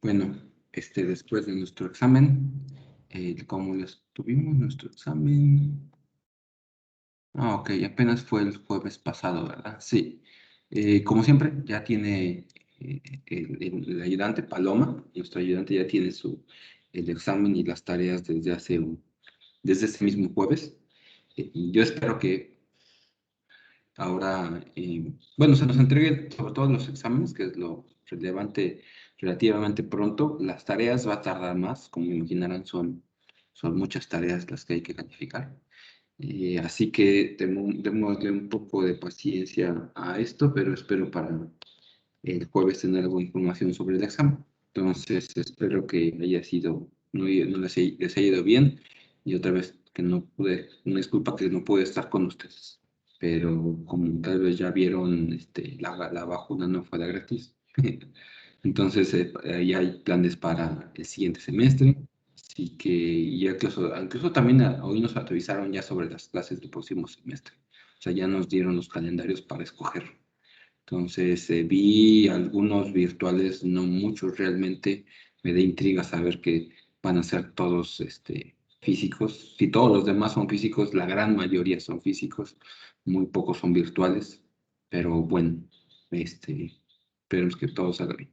Bueno, después de nuestro examen, ¿cómo lo tuvimos nuestro examen? Ok, apenas fue el jueves pasado, ¿verdad? Sí. Como siempre, ya tiene el ayudante Paloma, nuestro ayudante ya tiene el examen y las tareas desde ese mismo jueves. Y yo espero que ahora, bueno, se nos entreguen sobre todo los exámenes, que es lo relevante relativamente pronto. Las tareas va a tardar más, como imaginarán, son muchas tareas las que hay que calificar. Así que démosle un poco de paciencia a esto, pero espero para el jueves tener alguna información sobre el examen. Entonces, espero que haya sido, no les haya ido bien. Y otra vez, que no pude, una disculpa que no pude estar con ustedes. Pero como tal vez ya vieron, la vacuna no fue de gratis. Entonces, ya hay planes para el siguiente semestre. Así que, y incluso también hoy nos autorizaron ya sobre las clases del próximo semestre. O sea, ya nos dieron los calendarios para escoger. Entonces, vi algunos virtuales, no muchos realmente. Me da intriga saber que van a ser todos físicos. Si todos los demás son físicos, la gran mayoría son físicos, muy pocos son virtuales. Pero bueno, esperemos que todo salga bien.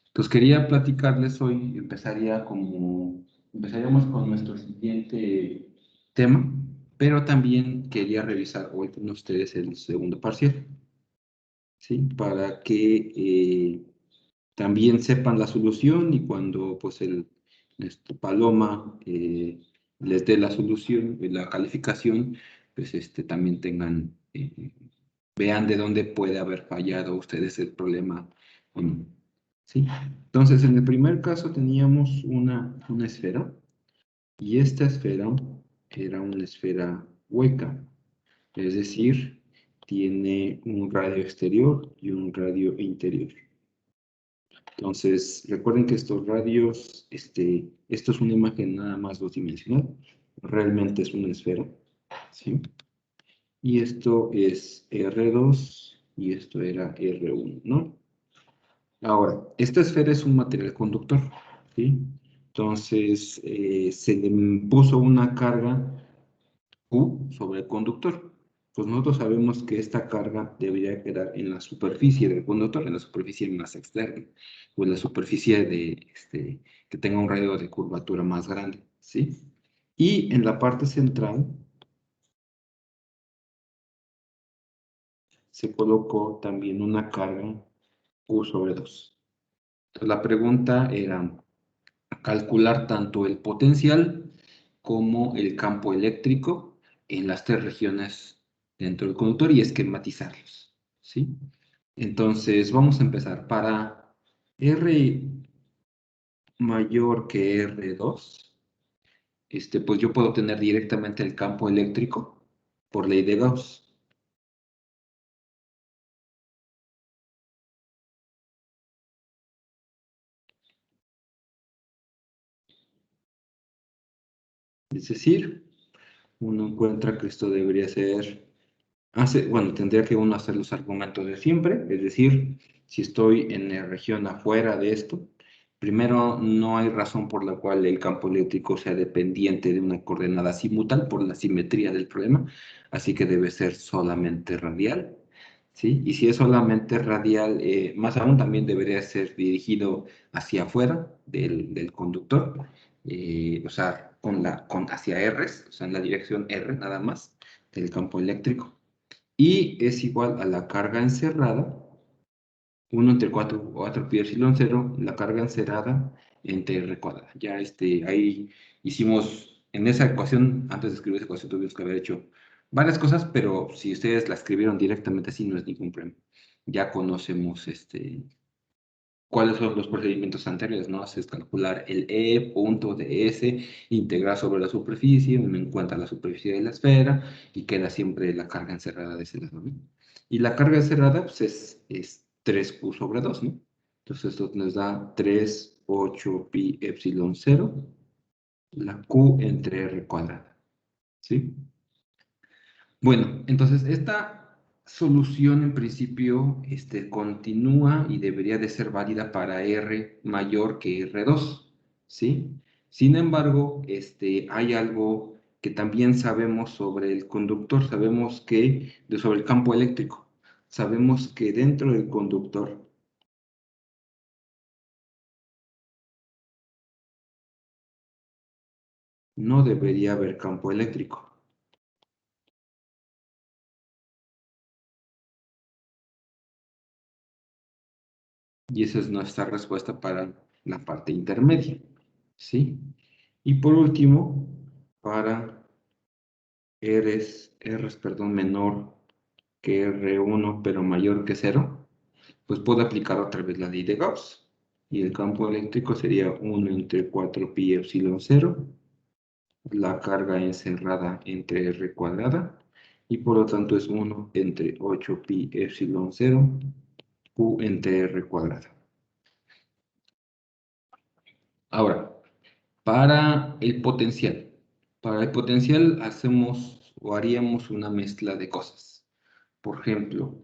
Entonces, quería platicarles hoy, empezaríamos con nuestro siguiente tema, pero también quería revisar hoy con ustedes el segundo parcial. ¿Sí? Para que también sepan la solución y cuando pues nuestro Paloma les dé la solución, la calificación, pues también vean de dónde puede haber fallado ustedes el problema o no. ¿Sí? Entonces, en el primer caso teníamos una esfera y esta esfera era una esfera hueca. Es decir, tiene un radio exterior y un radio interior. Entonces, recuerden que estos radios, esto es una imagen nada más dos-dimensional, realmente es una esfera, ¿sí? Y esto es R2 y esto era R1, ¿no? Ahora, esta esfera es un material conductor, ¿sí? Entonces, se le puso una carga Q sobre el conductor. Pues nosotros sabemos que esta carga debería quedar en la superficie del conductor, en la superficie más externa, o en la superficie que tenga un radio de curvatura más grande, ¿sí? Y en la parte central se colocó también una carga Q sobre 2. Entonces la pregunta era calcular tanto el potencial como el campo eléctrico en las tres regiones dentro del conductor y esquematizarlos, ¿sí? Entonces, vamos a empezar. Para R mayor que R2, pues yo puedo obtener directamente el campo eléctrico por ley de Gauss. Es decir, uno encuentra que esto debería ser bueno, tendría que uno hacer los argumentos de siempre, es decir, si estoy en la región afuera de esto, primero no hay razón por la cual el campo eléctrico sea dependiente de una coordenada azimutal por la simetría del problema, así que debe ser solamente radial, ¿sí? Y si es solamente radial, más aún también debería ser dirigido hacia afuera del conductor, o sea, hacia R, o sea, en la dirección R nada más del campo eléctrico y es igual a la carga encerrada, 1 entre 4 pi epsilon 0, la carga encerrada entre R cuadrada. Ya ahí hicimos, en esa ecuación, antes de escribir esa ecuación tuvimos que haber hecho varias cosas, pero si ustedes la escribieron directamente así no es ningún problema. Ya conocemos cuáles son los procedimientos anteriores, ¿no? Es calcular el E punto de S, integrar sobre la superficie, uno encuentra la superficie de la esfera y queda siempre la carga encerrada de ese lado, ¿no? Y la carga encerrada pues, es 3Q sobre 2, ¿no? Entonces esto nos da 3,8 pi epsilon 0, la Q entre R cuadrada, ¿sí? Bueno, entonces esta solución en principio continúa y debería de ser válida para R mayor que R2, ¿sí? Sin embargo, hay algo que también sabemos sobre el conductor, sabemos que, sobre el campo eléctrico, sabemos que dentro del conductor no debería haber campo eléctrico. Y esa es nuestra respuesta para la parte intermedia, ¿sí? Y por último, para perdón, menor que R1, pero mayor que 0, pues puedo aplicar otra vez la ley de Gauss. Y el campo eléctrico sería 1 entre 4 pi epsilon 0, la carga encerrada entre R cuadrada, y por lo tanto es 1 entre 8 pi epsilon 0, Q entre R cuadrada. Ahora, para el potencial. Para el potencial hacemos o haríamos una mezcla de cosas. Por ejemplo,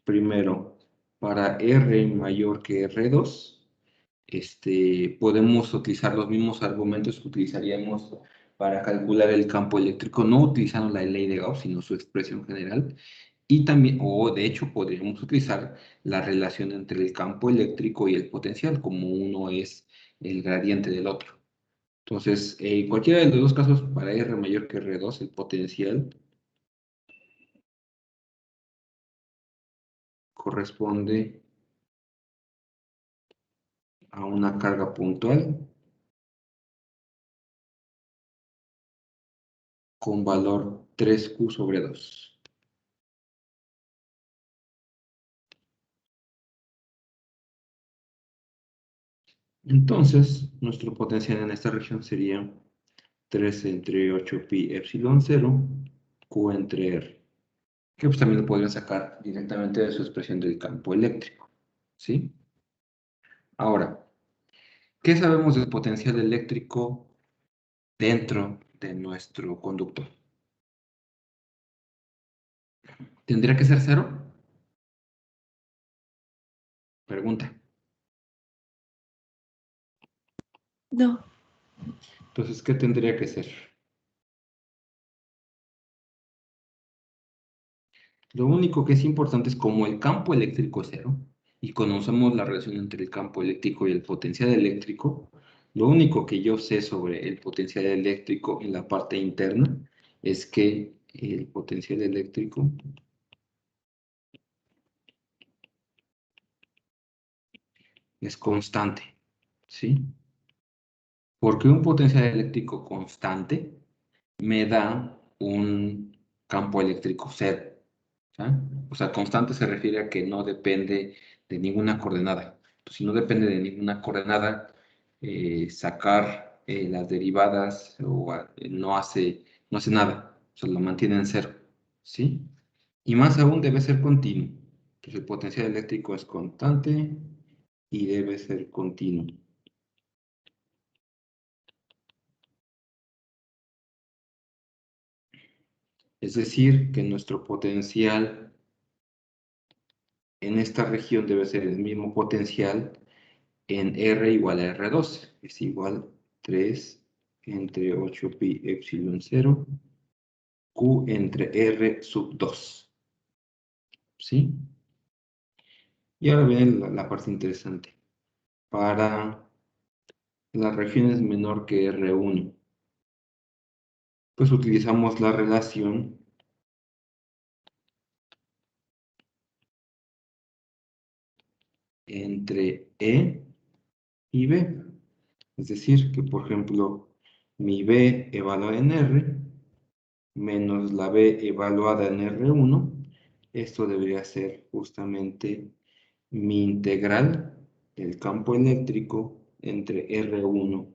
primero, para R mayor que R2, podemos utilizar los mismos argumentos que utilizaríamos para calcular el campo eléctrico, no utilizando la ley de Gauss, sino su expresión general. Y también, o de hecho, podríamos utilizar la relación entre el campo eléctrico y el potencial, como uno es el gradiente del otro. Entonces, en cualquiera de los dos casos, para R mayor que R2, el potencial corresponde a una carga puntual con valor 3Q sobre 2. Entonces, nuestro potencial en esta región sería 3 entre 8 pi epsilon 0, Q entre R, que pues también lo podría sacar directamente de su expresión del campo eléctrico, ¿sí? Ahora, ¿qué sabemos del potencial eléctrico dentro de nuestro conductor? ¿Tendría que ser cero? Pregunta. No. Entonces, ¿qué tendría que ser? Lo único que es importante es como el campo eléctrico es cero y conocemos la relación entre el campo eléctrico y el potencial eléctrico, lo único que yo sé sobre el potencial eléctrico en la parte interna es que el potencial eléctrico es constante, ¿sí? Porque un potencial eléctrico constante me da un campo eléctrico cero. ¿Ah? O sea, constante se refiere a que no depende de ninguna coordenada. Entonces, si no depende de ninguna coordenada, sacar las derivadas no hace nada, o sea, lo mantiene en cero, ¿sí? Y más aún debe ser continuo. Entonces, el potencial eléctrico es constante y debe ser continuo. Es decir, que nuestro potencial en esta región debe ser el mismo potencial en R igual a R12. Es igual 3 entre 8 pi epsilon 0, Q entre R sub 2. ¿Sí? Y ahora viene la parte interesante. Para las regiones menor que R1, pues utilizamos la relación entre E y B. Es decir, que por ejemplo, mi B evaluada en R menos la B evaluada en R1, esto debería ser justamente mi integral del campo eléctrico entre R1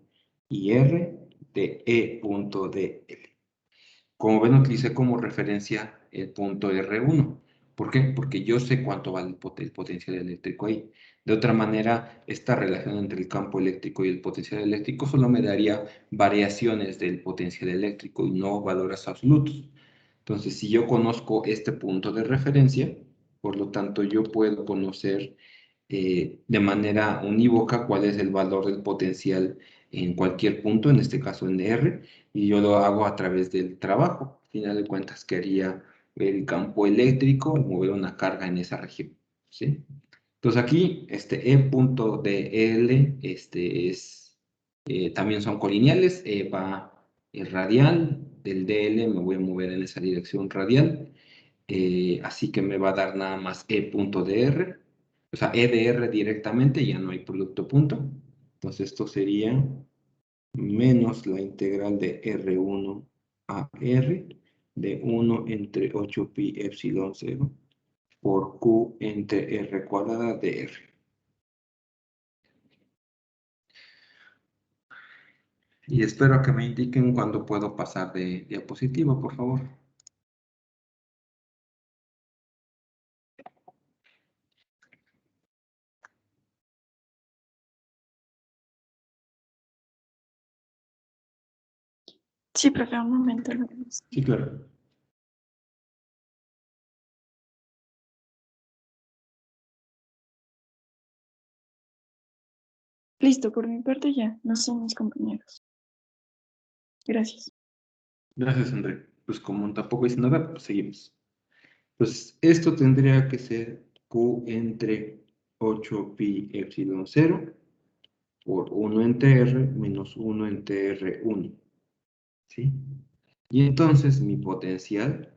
y R de E punto dl. Como ven, utilicé como referencia el punto R1. ¿Por qué? Porque yo sé cuánto vale el potencial eléctrico ahí. De otra manera, esta relación entre el campo eléctrico y el potencial eléctrico solo me daría variaciones del potencial eléctrico y no valores absolutos. Entonces, si yo conozco este punto de referencia, por lo tanto, yo puedo conocer de manera unívoca cuál es el valor del potencial en cualquier punto, en este caso en R, y yo lo hago a través del trabajo. Al final de cuentas, que haría el campo eléctrico, mover una carga en esa región, ¿sí? Entonces aquí, E.dl, también son colineales, va radial, del DL me voy a mover en esa dirección radial, así que me va a dar nada más E.dr, o sea, EDR directamente, ya no hay producto punto. Entonces esto sería menos la integral de R1 a R de 1 entre 8pi epsilon 0 por Q entre R cuadrada de R. Y espero que me indiquen cuándo puedo pasar de diapositiva, por favor. Sí, profe, un momento. Sí, claro. Listo, por mi parte ya. No son mis compañeros. Gracias. Gracias, André. Pues como tampoco hice nada, pues seguimos. Pues esto tendría que ser Q entre 8pi epsilon 0 por 1 entre R menos 1 entre R1. ¿Sí? Y entonces mi potencial,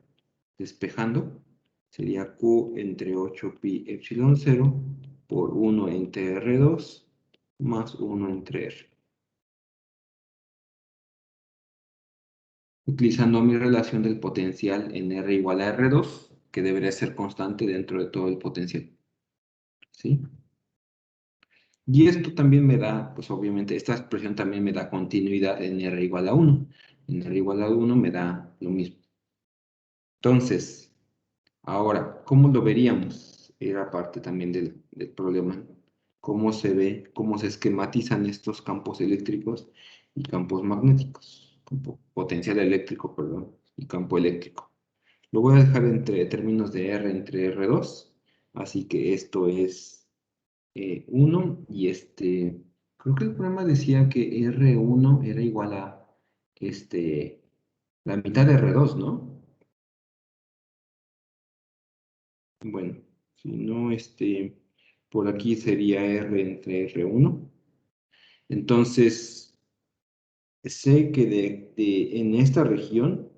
despejando, sería Q entre 8pi epsilon 0 por 1 entre R2 más 1 entre R. Utilizando mi relación del potencial en R igual a R2, que debería ser constante dentro de todo el potencial. ¿Sí? Y esto también me da, pues obviamente, esta expresión también me da continuidad en R igual a 1. En R igual a 1 me da lo mismo. Entonces, ahora, ¿cómo lo veríamos? Era parte también del problema. ¿Cómo se ve, cómo se esquematizan estos campos eléctricos y campos magnéticos? Potencial eléctrico, perdón, y campo eléctrico. Lo voy a dejar entre términos de R entre R2. Así que esto es 1 y creo que el problema decía que R1 era igual a la mitad de R2, ¿no? Bueno, si no, por aquí sería R entre R1. Entonces, sé que en esta región,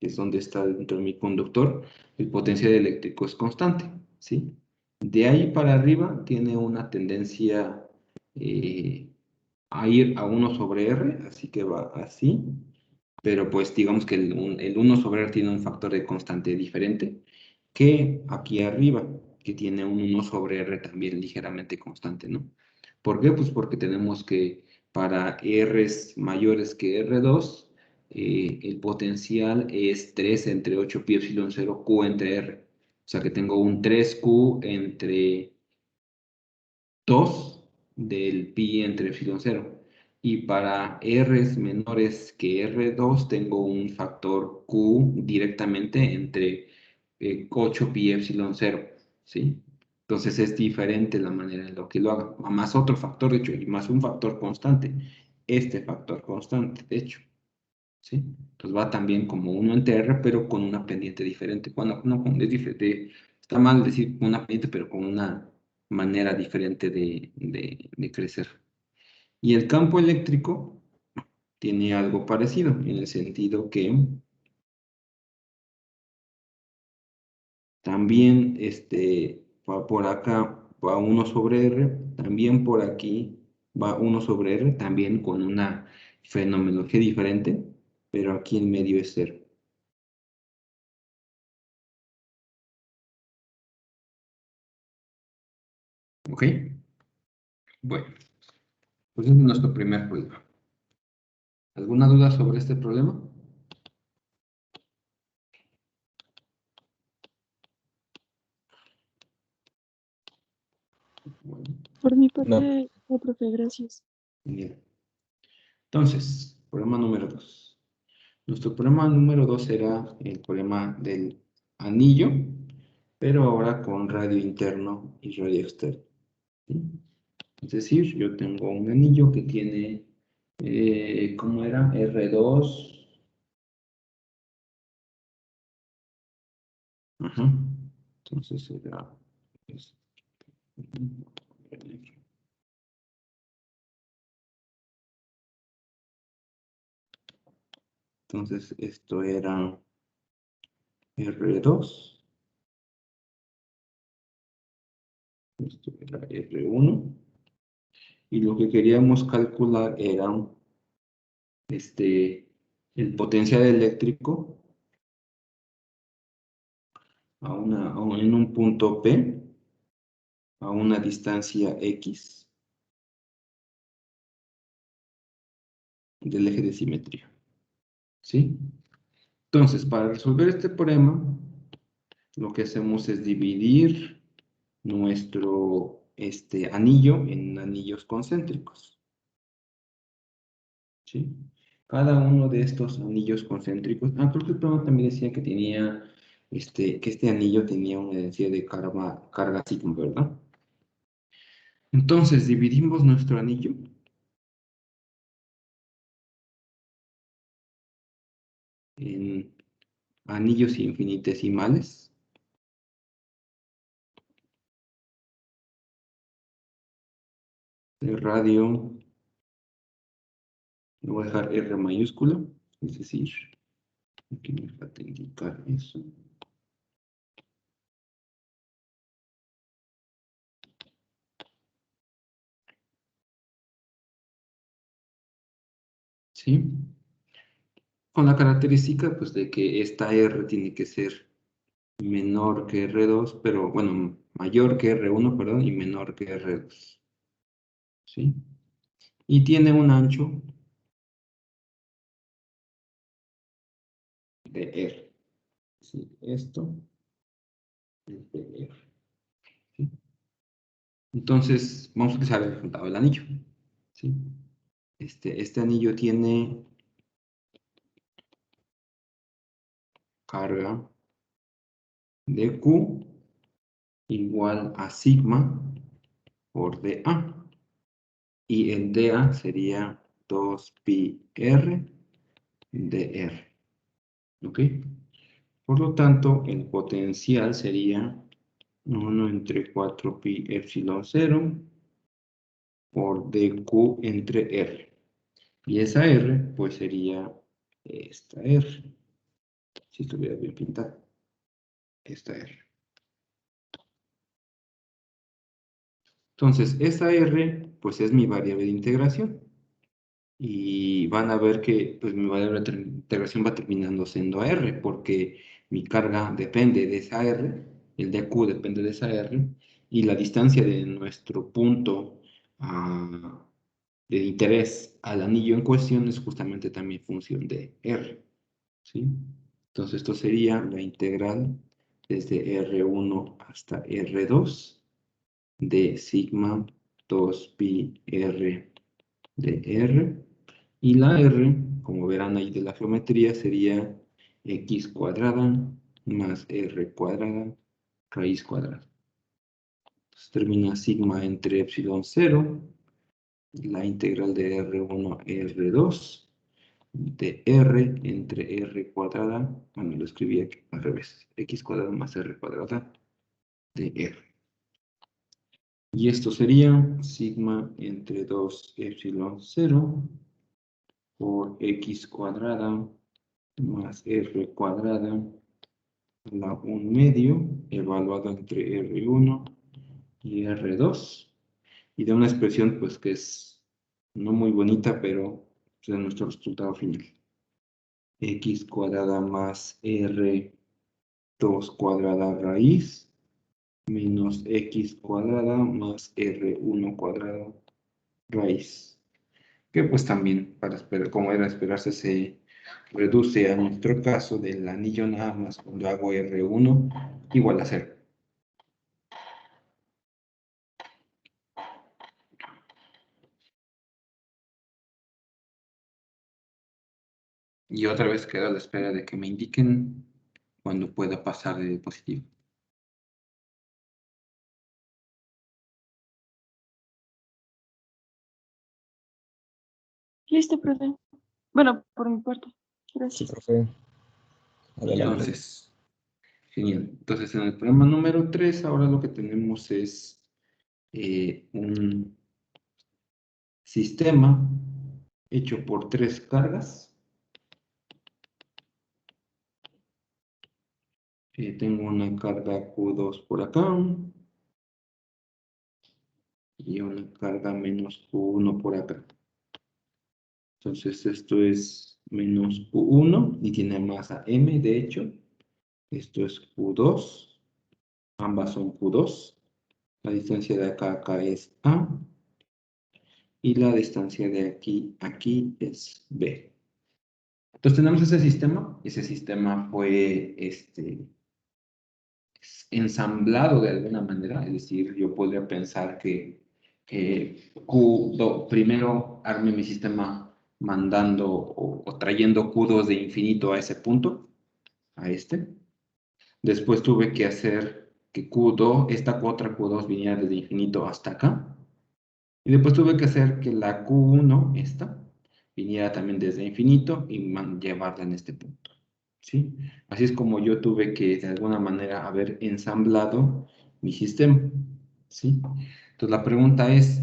que es donde está dentro de mi conductor, el potencial eléctrico es constante, ¿sí? De ahí para arriba tiene una tendencia eh, a ir a 1 sobre R, así que va así, pero pues digamos que el 1 sobre R tiene un factor de constante diferente que aquí arriba, que tiene un 1 sobre R también ligeramente constante, ¿no? ¿Por qué? Pues porque tenemos que para R's mayores que R2, el potencial es 3 entre 8 pi epsilon 0 Q entre R. O sea que tengo un 3Q entre 2 del pi entre epsilon 0. Y para R's menores que R2 tengo un factor Q directamente entre 8 pi epsilon 0, ¿sí? Entonces es diferente la manera en la que lo haga. Más otro factor, de hecho, y más un factor constante. Este factor constante, de hecho, ¿sí? Entonces va también como 1 entre R, pero con una pendiente diferente. Bueno, no, es diferente. Está mal decir una pendiente, pero con una manera diferente de crecer. Y el campo eléctrico tiene algo parecido, en el sentido que también va por acá va 1 sobre R, también por aquí va 1 sobre R, también con una fenomenología diferente, pero aquí en medio es 0. ¿Ok? Bueno, pues ese es nuestro primer problema. ¿Alguna duda sobre este problema? Bueno, Por mi No. parte, no, profe, gracias. bien. Entonces, problema número 2. Nuestro problema número 2 será el problema del anillo, pero ahora con radio interno y radio externo. ¿Sí? Es decir, yo tengo un anillo que tiene, ¿cómo era? R2. Ajá. Entonces será... es- Entonces esto era R2, esto era R1, y lo que queríamos calcular era el potencial eléctrico en un punto P a una distancia X del eje de simetría. ¿Sí? Entonces, para resolver este problema, lo que hacemos es dividir nuestro anillo en anillos concéntricos. ¿Sí? Cada uno de estos anillos concéntricos, creo que el problema también decía que tenía, que este anillo tenía una densidad de carga sigma, ¿verdad? Entonces, dividimos nuestro anillo en anillos infinitesimales. De radio, le voy a dejar R mayúscula, es decir, aquí me falta indicar eso. ¿Sí? Con la característica, pues, de que esta R tiene que ser menor que R2, pero, bueno, mayor que R1, perdón, y menor que R2. ¿Sí? Y tiene un ancho de R. ¿Sí? Esto es de R. ¿Sí? Entonces, vamos a utilizar el resultado del anillo. ¿Sí? Este anillo tiene carga de Q igual a sigma por dA. Y el dA sería 2πr dr. ¿Ok? Por lo tanto, el potencial sería 1 entre 4π epsilon 0 por dq entre r. Y esa r, pues sería esta r. Si estuviera bien pintada. Esta r. Entonces, esta r, pues es mi variable de integración. Y van a ver que pues, mi variable de integración va terminando siendo R, porque mi carga depende de esa R, el de Q depende de esa R, y la distancia de nuestro punto de interés al anillo en cuestión es justamente también función de R. ¿Sí? Entonces esto sería la integral desde R1 hasta R2 de sigma 2pi R de R. Y la R, como verán ahí de la geometría, sería x cuadrada más r cuadrada raíz cuadrada. Entonces termina sigma entre epsilon 0, la integral de R1 a R2, de R entre r cuadrada, bueno, lo escribí aquí al revés, x cuadrada más r cuadrada de R. Y esto sería sigma entre 2 epsilon 0 por x cuadrada más r cuadrada a la 1 medio, evaluado entre R1 y R2, y de una expresión pues que es no muy bonita, pero es nuestro resultado final. X cuadrada más R2 cuadrada raíz, menos X cuadrada más R1 cuadrado raíz. Que pues también, como era esperarse, se reduce a nuestro caso del anillo nada más cuando hago R1 igual a 0. Y otra vez quedo a la espera de que me indiquen cuando pueda pasar de positivo. Listo, profe. Bueno, por mi parte. Sí, Gracias. profe. Adelante. Entonces, genial. Entonces, en el problema número 3, ahora lo que tenemos es un sistema hecho por 3 cargas. Tengo una carga Q2 por acá y una carga menos Q1 por acá. Entonces esto es menos Q1 y tiene masa M, de hecho. Esto es Q2, ambas son Q2. La distancia de acá a acá es A y la distancia de aquí a aquí es B. Entonces tenemos ese sistema fue ensamblado de alguna manera, es decir, yo podría pensar que primero arme mi sistema mandando o trayendo Q2 de infinito a ese punto, a este. Después tuve que hacer que Q2, esta otra Q2 viniera desde infinito hasta acá. Y después tuve que hacer que la Q1, esta, viniera también desde infinito y llevarla en este punto. ¿Sí? Así es como yo tuve que, de alguna manera, haber ensamblado mi sistema. ¿Sí? Entonces, la pregunta es,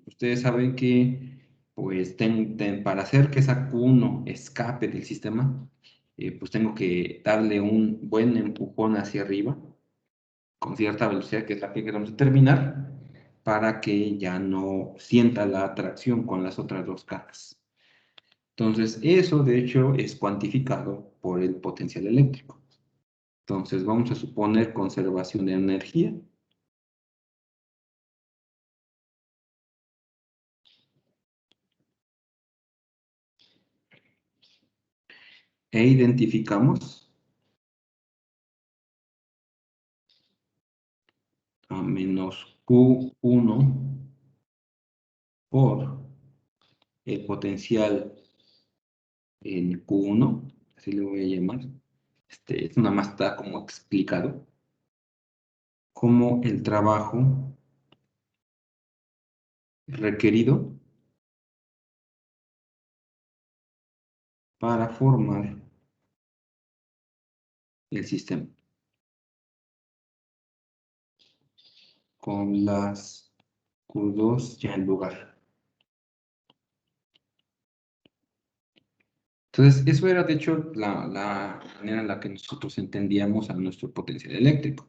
ustedes saben que, pues, para hacer que esa Q1 escape del sistema, pues tengo que darle un buen empujón hacia arriba, con cierta velocidad, que es la que queremos determinar, para que ya no sienta la atracción con las otras dos cargas. Entonces, eso de hecho es cuantificado por el potencial eléctrico. Entonces, vamos a suponer conservación de energía. E identificamos a menos Q1 por el potencial en Q1, así le voy a llamar. Es nada más está como explicado, como el trabajo requerido para formar el sistema con las Q2 ya en lugar. Entonces, eso era de hecho la manera en la que nosotros entendíamos a nuestro potencial eléctrico.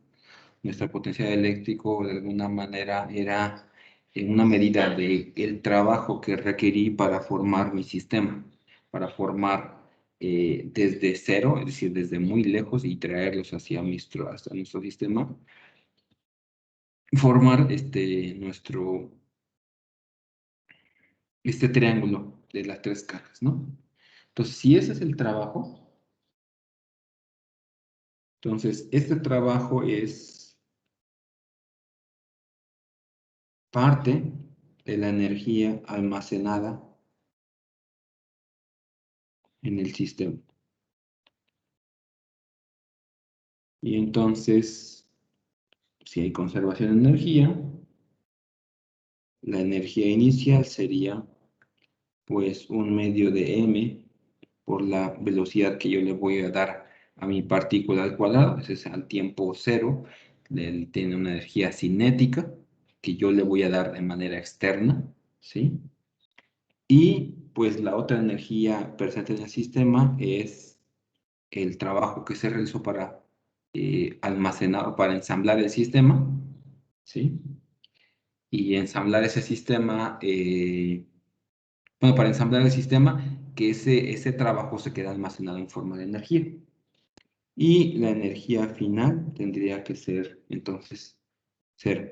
Nuestro potencial eléctrico de alguna manera era en una medida del trabajo que requerí para formar mi sistema, para formar desde cero, es decir, desde muy lejos y traerlos hasta nuestro sistema, formar este triángulo de las 3 caras, ¿no? Entonces, si ese es el trabajo, entonces este trabajo es parte de la energía almacenada en el sistema. Y entonces, si hay conservación de energía, la energía inicial sería pues un medio de m por la velocidad que yo le voy a dar a mi partícula al cuadrado, ese es al tiempo cero, tiene una energía cinética que yo le voy a dar de manera externa, ¿sí? Y pues la otra energía presente en el sistema es el trabajo que se realizó para almacenar o para ensamblar el sistema, ¿sí? Y ensamblar ese sistema, bueno, para ensamblar el sistema, que ese trabajo se queda almacenado en forma de energía. Y la energía final tendría que ser, entonces, cero,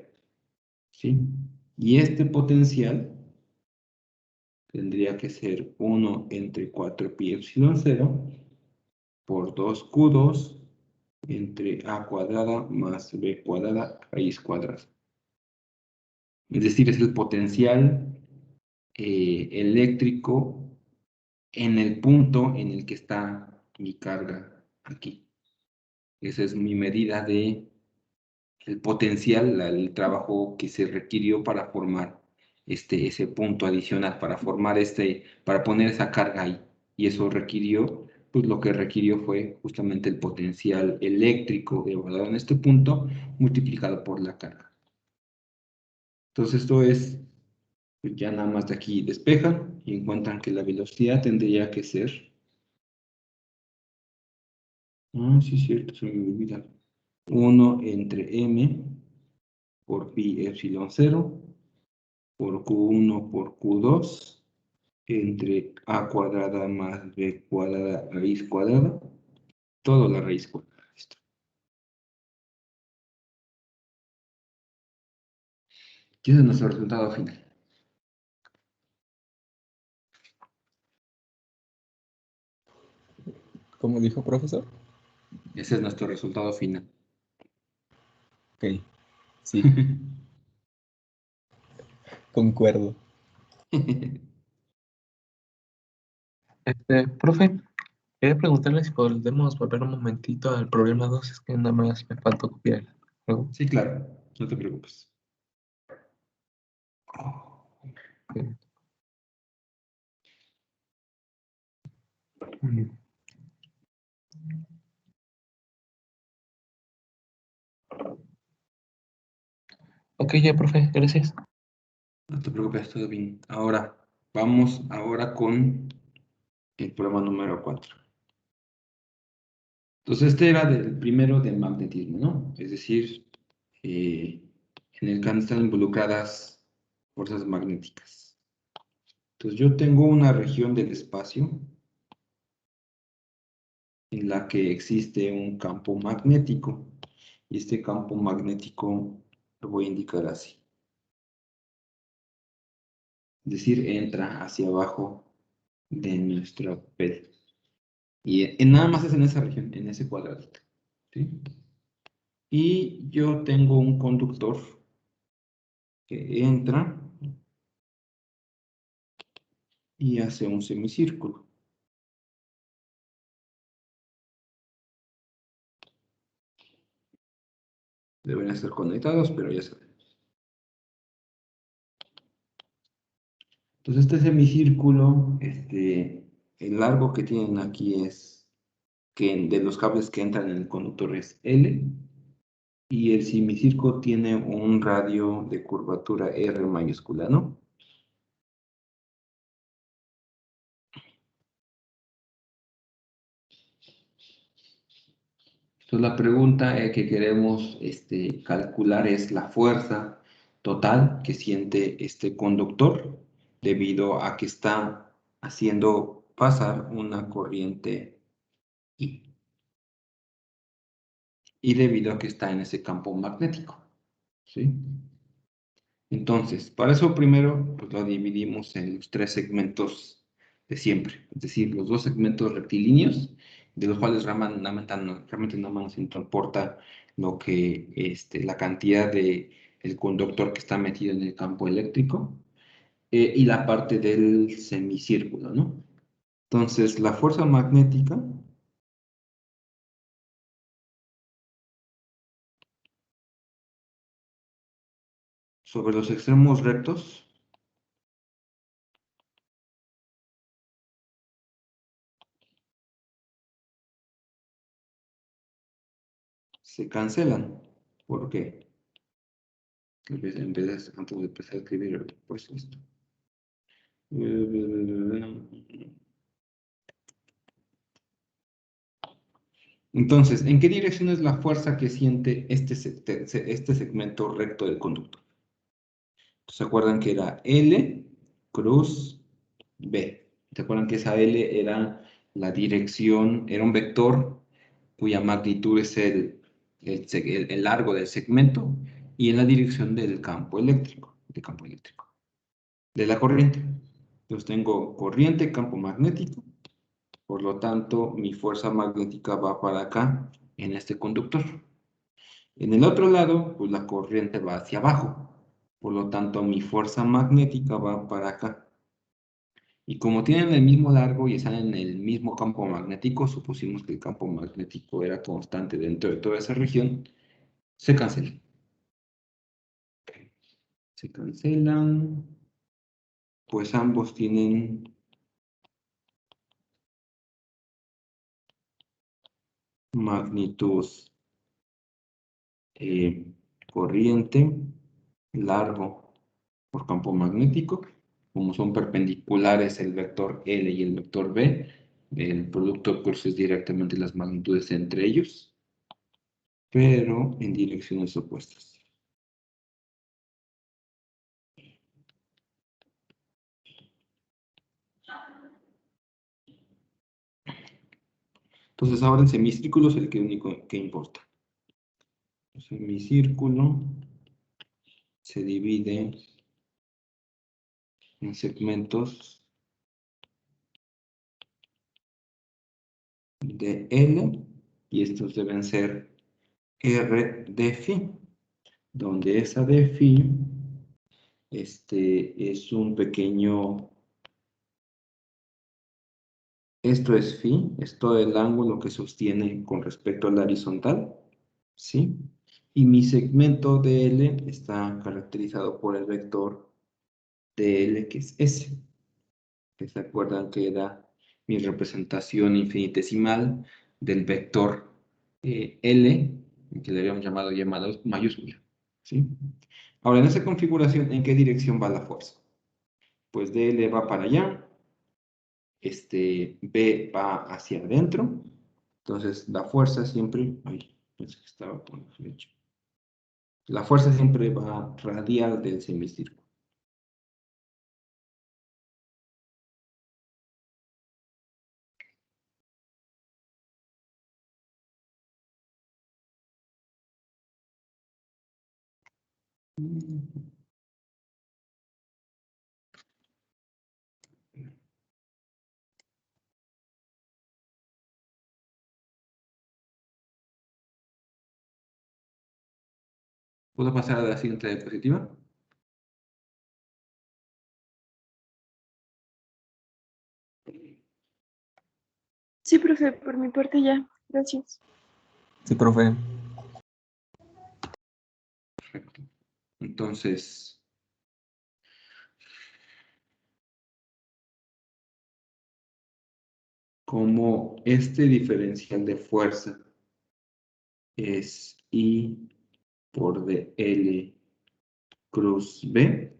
¿sí? Y este potencial tendría que ser 1 entre 4 pi epsilon 0 por 2Q2 entre A cuadrada más B cuadrada raíz cuadrada. Es decir, es el potencial eléctrico en el punto en el que está mi carga aquí. Esa es mi medida de el potencial, el trabajo que se requirió para formar ese punto adicional, para poner esa carga ahí. Y eso requirió, pues lo que requirió fue justamente el potencial eléctrico evaluado en este punto, multiplicado por la carga. Entonces esto es, pues ya nada más de aquí despejan y encuentran que la velocidad tendría que ser, sí es cierto, se me olvida, 1 entre m por pi epsilon 0 por Q1 por Q2 entre A cuadrada más B cuadrada raíz cuadrada, todo la raíz cuadrada. Listo. Y ese es nuestro resultado final. ¿Cómo dijo, profesor? Ese es nuestro resultado final. Ok, sí, concuerdo. Profe, quería preguntarle si podemos volver un momentito al problema 2, es que nada más me faltó copiar algo. Sí, claro, no te preocupes. Ok, ya, profe, gracias. No te preocupes, todo bien. Ahora, vamos ahora con el problema número 4. Entonces, este era del primero del magnetismo, ¿no? Es decir, en el que están involucradas fuerzas magnéticas. Entonces, yo tengo una región del espacio en la que existe un campo magnético. Y este campo magnético lo voy a indicar así. Es decir, entra hacia abajo de nuestro pelo. Y nada más es en esa región, en ese cuadradito. ¿Sí? Y yo tengo un conductor que entra y hace un semicírculo. Deben estar conectados, pero ya saben. Entonces este semicírculo, el largo que tienen aquí es que de los cables que entran en el conductor es L, y el semicírculo tiene un radio de curvatura R mayúscula, ¿no? Entonces la pregunta que queremos calcular es la fuerza total que siente este conductor debido a que está haciendo pasar una corriente I. Y debido a que está en ese campo magnético. ¿Sí? Entonces, para eso primero pues, lo dividimos en los 3 segmentos de siempre, es decir, los 2 segmentos rectilíneos, de los cuales realmente no nos importa lo que, la cantidad de el conductor que está metido en el campo eléctrico, y la parte del semicírculo, ¿no? Entonces, la fuerza magnética sobre los extremos rectos se cancelan. ¿Por qué? Antes de empezar a escribir, pues esto. Entonces, ¿en qué dirección es la fuerza que siente este segmento recto del conductor? ¿Se acuerdan que era L cruz B? ¿Se acuerdan que esa L era la dirección, era un vector cuya magnitud es el largo del segmento y en la dirección del campo eléctrico, de la corriente? Entonces tengo corriente, campo magnético, por lo tanto mi fuerza magnética va para acá en este conductor. En el otro lado, pues la corriente va hacia abajo. Por lo tanto, mi fuerza magnética va para acá. Y como tienen el mismo largo y están en el mismo campo magnético, supusimos que el campo magnético era constante dentro de toda esa región, se cancelan. Se cancelan, pues ambos tienen magnitud corriente, largo por campo magnético. Como son perpendiculares el vector L y el vector B, el producto de curso es directamente las magnitudes entre ellos, pero en direcciones opuestas. Entonces ahora el semicírculo es el que único que importa. El semicírculo se divide en segmentos de L y estos deben ser R de phi, donde esa de phi es un pequeño, esto es phi, es todo el ángulo que sostiene con respecto a la horizontal, ¿sí? Y mi segmento de L está caracterizado por el vector de L, que es S. ¿Se acuerdan que era mi representación infinitesimal del vector L, que le habíamos llamado mayúscula? ¿Sí? Ahora, en esa configuración, ¿en qué dirección va la fuerza? Pues DL va para allá, B va hacia adentro, entonces la fuerza siempre, ay, pensé que estaba por la flecha. La fuerza siempre va radial del semicírculo. ¿Puedo pasar a la siguiente diapositiva? Sí, profe, por mi parte ya. Gracias. Sí, profe. Perfecto. Entonces, como este diferencial de fuerza es I por dL cruz B,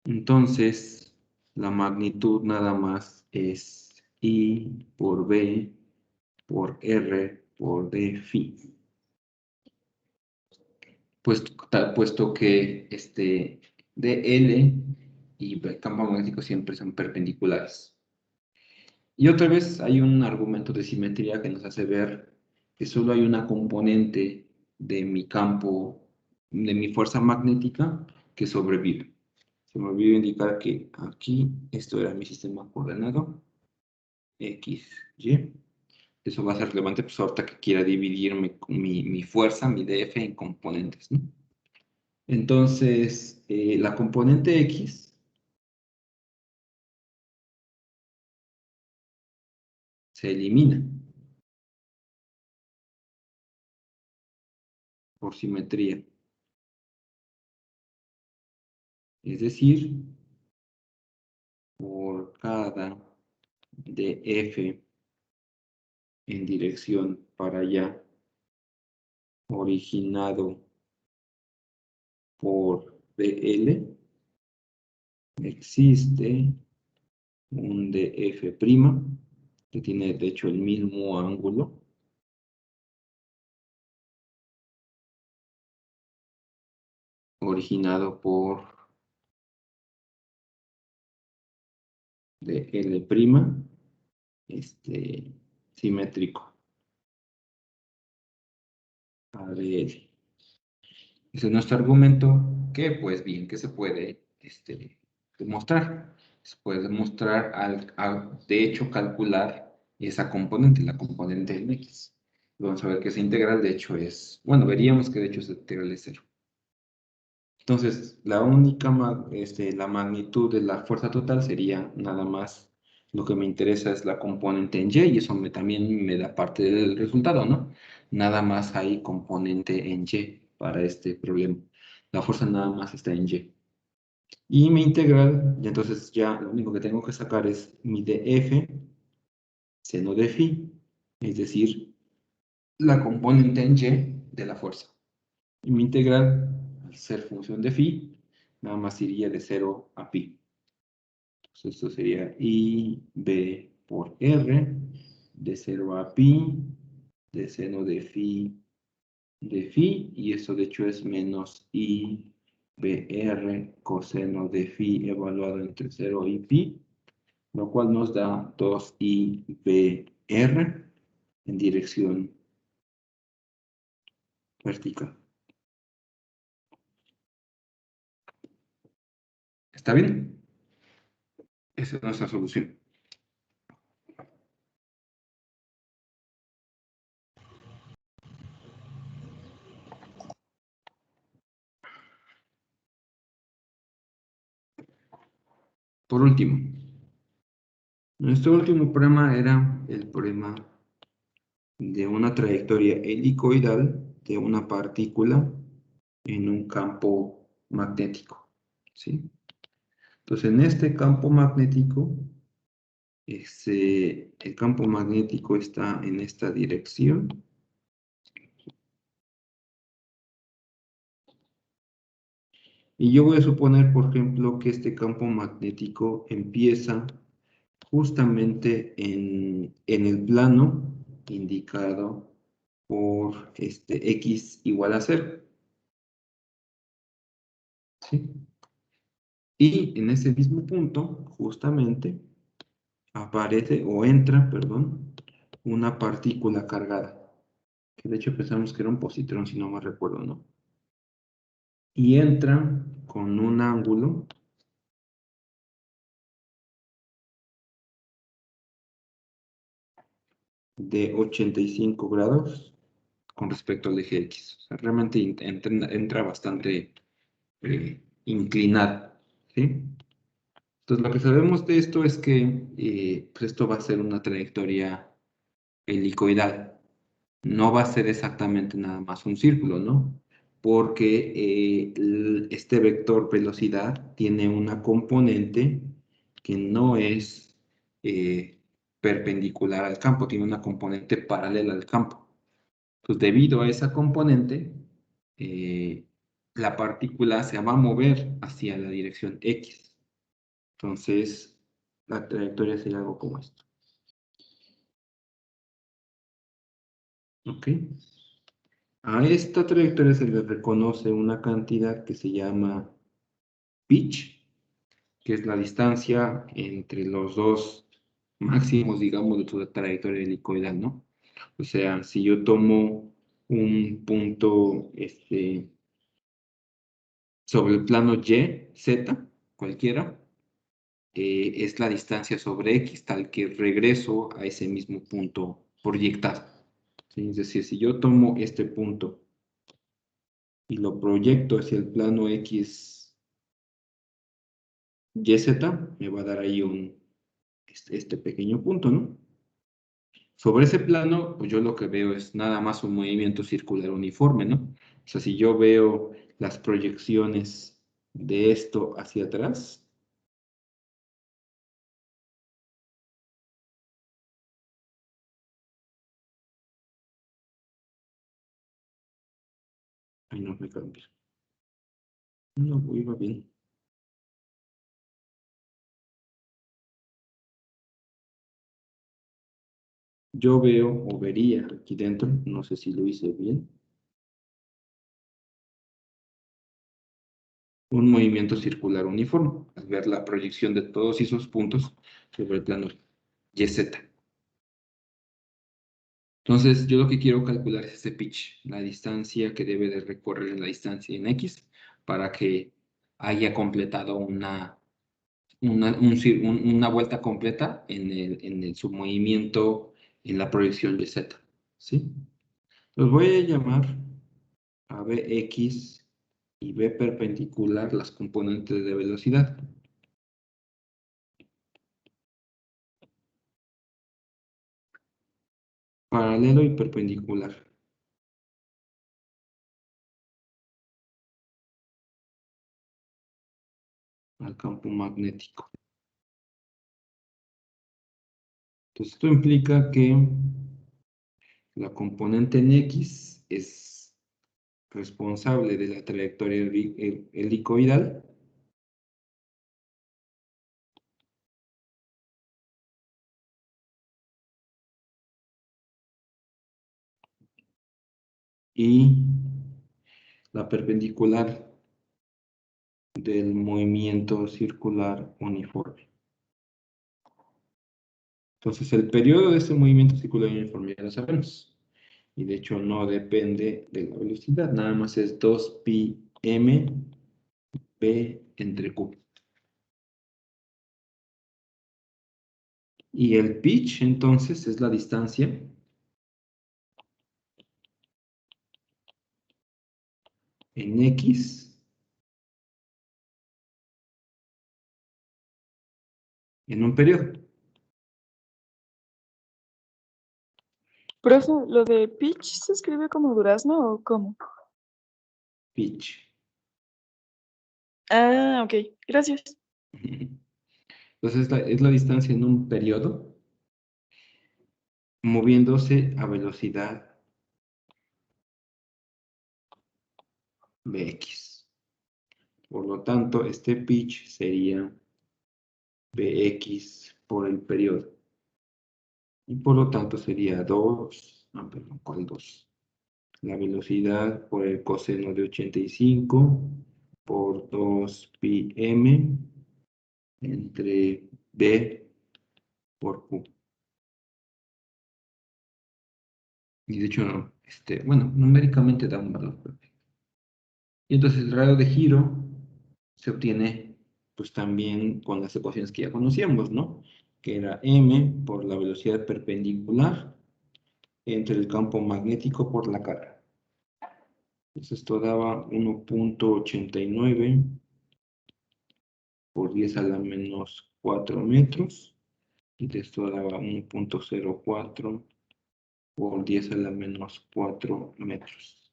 entonces la magnitud nada más es I por B por R por D phi. Puesto que dL y el campo magnético siempre son perpendiculares. Y otra vez hay un argumento de simetría que nos hace ver que solo hay una componente de mi campo, de mi fuerza magnética que sobrevive. Se me olvidó indicar que aquí esto era mi sistema coordenado, X, Y. Eso va a ser relevante pues ahorita que quiera dividirme mi fuerza, mi DF en componentes, ¿no? Entonces, la componente X se elimina por simetría. Es decir, por cada dF en dirección para allá, originado por dL, existe un dF', que tiene de hecho el mismo ángulo, originado por dL', simétrico a dL. Ese es nuestro argumento que, pues bien, que se puede demostrar. Se puede demostrar de hecho, calcular esa componente, la componente en X. Vamos a ver que esa integral, de hecho, es, bueno, veríamos que de hecho esa integral es 0. Entonces, la única, la magnitud de la fuerza total sería nada más, lo que me interesa es la componente en Y, y eso también me da parte del resultado, ¿no? Nada más hay componente en Y para este problema. La fuerza nada más está en Y. Y mi integral, y entonces ya lo único que tengo que sacar es mi df seno de phi, es decir, la componente en Y de la fuerza. Y mi integral, al ser función de phi, nada más iría de 0 a pi. Entonces esto sería IB por R, de 0 a pi, de seno de phi, y eso de hecho es menos IBR coseno de phi evaluado entre 0 y pi, lo cual nos da 2IBR en dirección vertical. ¿Está bien? Esa es nuestra solución. Por último, nuestro último problema era el problema de una trayectoria helicoidal de una partícula en un campo magnético, ¿sí? Entonces, en este campo magnético, el campo magnético está en esta dirección. Y yo voy a suponer, por ejemplo, que este campo magnético empieza justamente en el plano indicado por x igual a 0. ¿Sí? Y en ese mismo punto, justamente, aparece o entra, perdón, una partícula cargada. Que de hecho pensamos que era un positrón, si no me recuerdo, ¿no? Y entra con un ángulo de 85 grados con respecto al eje X. O sea, realmente entra bastante inclinado, ¿sí? Entonces, lo que sabemos de esto es que pues esto va a ser una trayectoria helicoidal. No va a ser exactamente nada más un círculo, ¿no? Porque este vector velocidad tiene una componente que no es perpendicular al campo, tiene una componente paralela al campo. Pues debido a esa componente, eh, la partícula se va a mover hacia la dirección X. Entonces, la trayectoria sería algo como esto. ¿Ok? A esta trayectoria se le reconoce una cantidad que se llama pitch, que es la distancia entre los dos máximos, digamos, de toda trayectoria helicoidal, ¿no? O sea, si yo tomo un punto sobre el plano Y, Z, cualquiera, es la distancia sobre X, tal que regreso a ese mismo punto proyectado. ¿Sí? Es decir, si yo tomo este punto y lo proyecto hacia el plano X, YZ, me va a dar ahí este pequeño punto, ¿no? Sobre ese plano, pues yo lo que veo es nada más un movimiento circular uniforme, ¿no? O sea, si yo veo las proyecciones de esto hacia atrás, ay, no me cambia. No, iba bien. Yo veo o vería aquí dentro, no sé si lo hice bien, un movimiento circular uniforme, al ver la proyección de todos esos puntos sobre el plano YZ. Entonces, yo lo que quiero calcular es este pitch, la distancia que debe de recorrer en la distancia en X para que haya completado una vuelta completa en su movimiento en la proyección YZ. ¿Sí? Los voy a llamar a Bx y B perpendicular las componentes de velocidad. Paralelo y perpendicular. Al campo magnético. Entonces esto implica que la componente en X es responsable de la trayectoria helicoidal y la perpendicular del movimiento circular uniforme. Entonces el periodo de ese movimiento circular uniforme ya lo sabemos. Y de hecho no depende de la velocidad, nada más es 2pi m p entre q. Y el pitch entonces es la distancia en X en un periodo. Profe, ¿lo de pitch se escribe como durazno o cómo? Pitch. Ah, ok, gracias. Entonces es la distancia en un periodo moviéndose a velocidad Bx. Por lo tanto, este pitch sería Bx por el periodo. Y por lo tanto sería 2, perdón, ¿cuál 2? La velocidad por el coseno de 85 por 2 pi m entre B por Q. Y de hecho, bueno, numéricamente da un valor perfecto. Y entonces el radio de giro se obtiene pues también con las ecuaciones que ya conocíamos, ¿no? Que era m por la velocidad perpendicular entre el campo magnético por la carga. Entonces esto daba 1.89 por 10 a la menos 4 metros. Y de esto daba 1.04 por 10 a la menos 4 metros.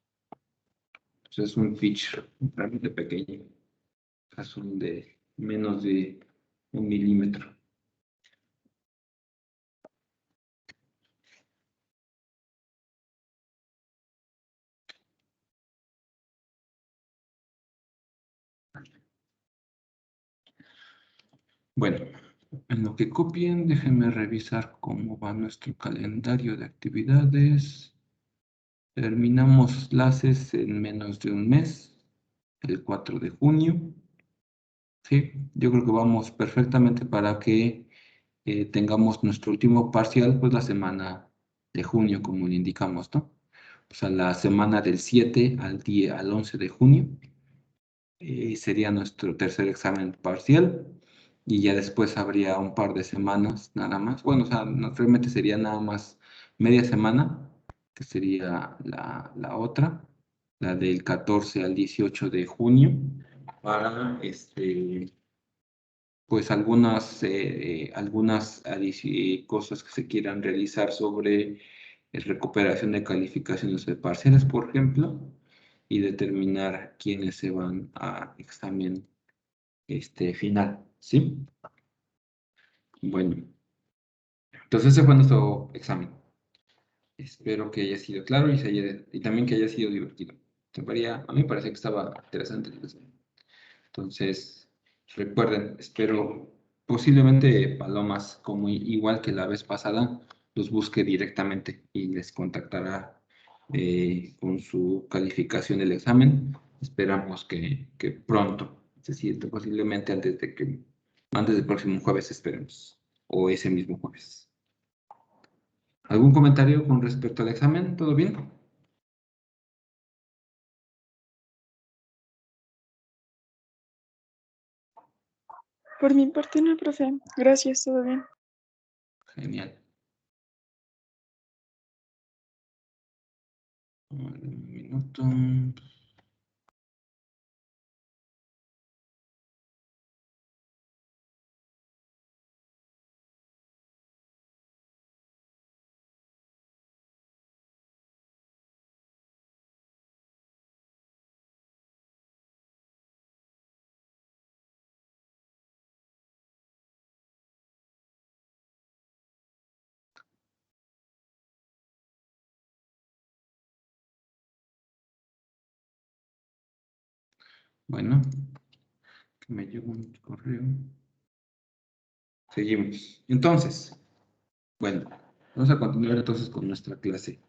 Entonces es un pitch realmente pequeño. Son de menos de 1 milímetro. Bueno, en lo que copien, déjenme revisar cómo va nuestro calendario de actividades. Terminamos clases en menos de un mes, el 4 de junio. Sí, yo creo que vamos perfectamente para que tengamos nuestro último parcial, pues la semana de junio, como le indicamos, ¿no? O sea, la semana del 7 al 11 de junio sería nuestro tercer examen parcial y ya después habría un par de semanas nada más. Bueno, o sea, realmente sería nada más media semana, que sería la otra, la del 14 al 18 de junio, para pues algunas cosas que se quieran realizar sobre recuperación de calificaciones de parciales, por ejemplo, y determinar quiénes se van a examen final, ¿sí? Bueno, entonces ese fue nuestro examen. Espero que haya sido claro y también que haya sido divertido. A mí me parece que estaba interesante el examen. Entonces, recuerden, espero posiblemente Palomas, como igual que la vez pasada, los busque directamente y les contactará con su calificación del examen. Esperamos que pronto, es decir, posiblemente antes del próximo jueves esperemos, o ese mismo jueves. ¿Algún comentario con respecto al examen? ¿Todo bien? Por mi parte no, profe. Gracias, todo bien. Genial. Un minuto. Bueno, que me llegó un correo. Seguimos. Entonces, bueno, vamos a continuar entonces con nuestra clase.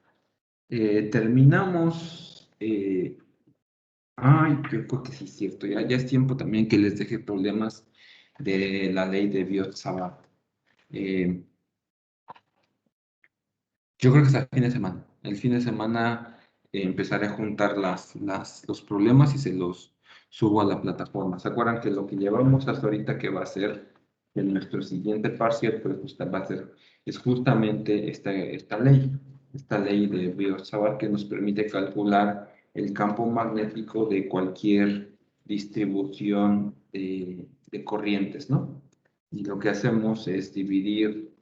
Terminamos. Ay, yo creo que sí es cierto. Ya es tiempo también que les deje problemas de la ley de Biot-Savart. Eh, yo creo que hasta el fin de semana. El fin de semana empezaré a juntar los problemas y se los subo a la plataforma. ¿Se acuerdan que lo que llevamos hasta ahorita que va a ser en nuestro siguiente parcial, pues va a ser, es justamente esta ley de Biot-Savart que nos permite calcular el campo magnético de cualquier distribución de corrientes, ¿no? Y lo que hacemos es dividir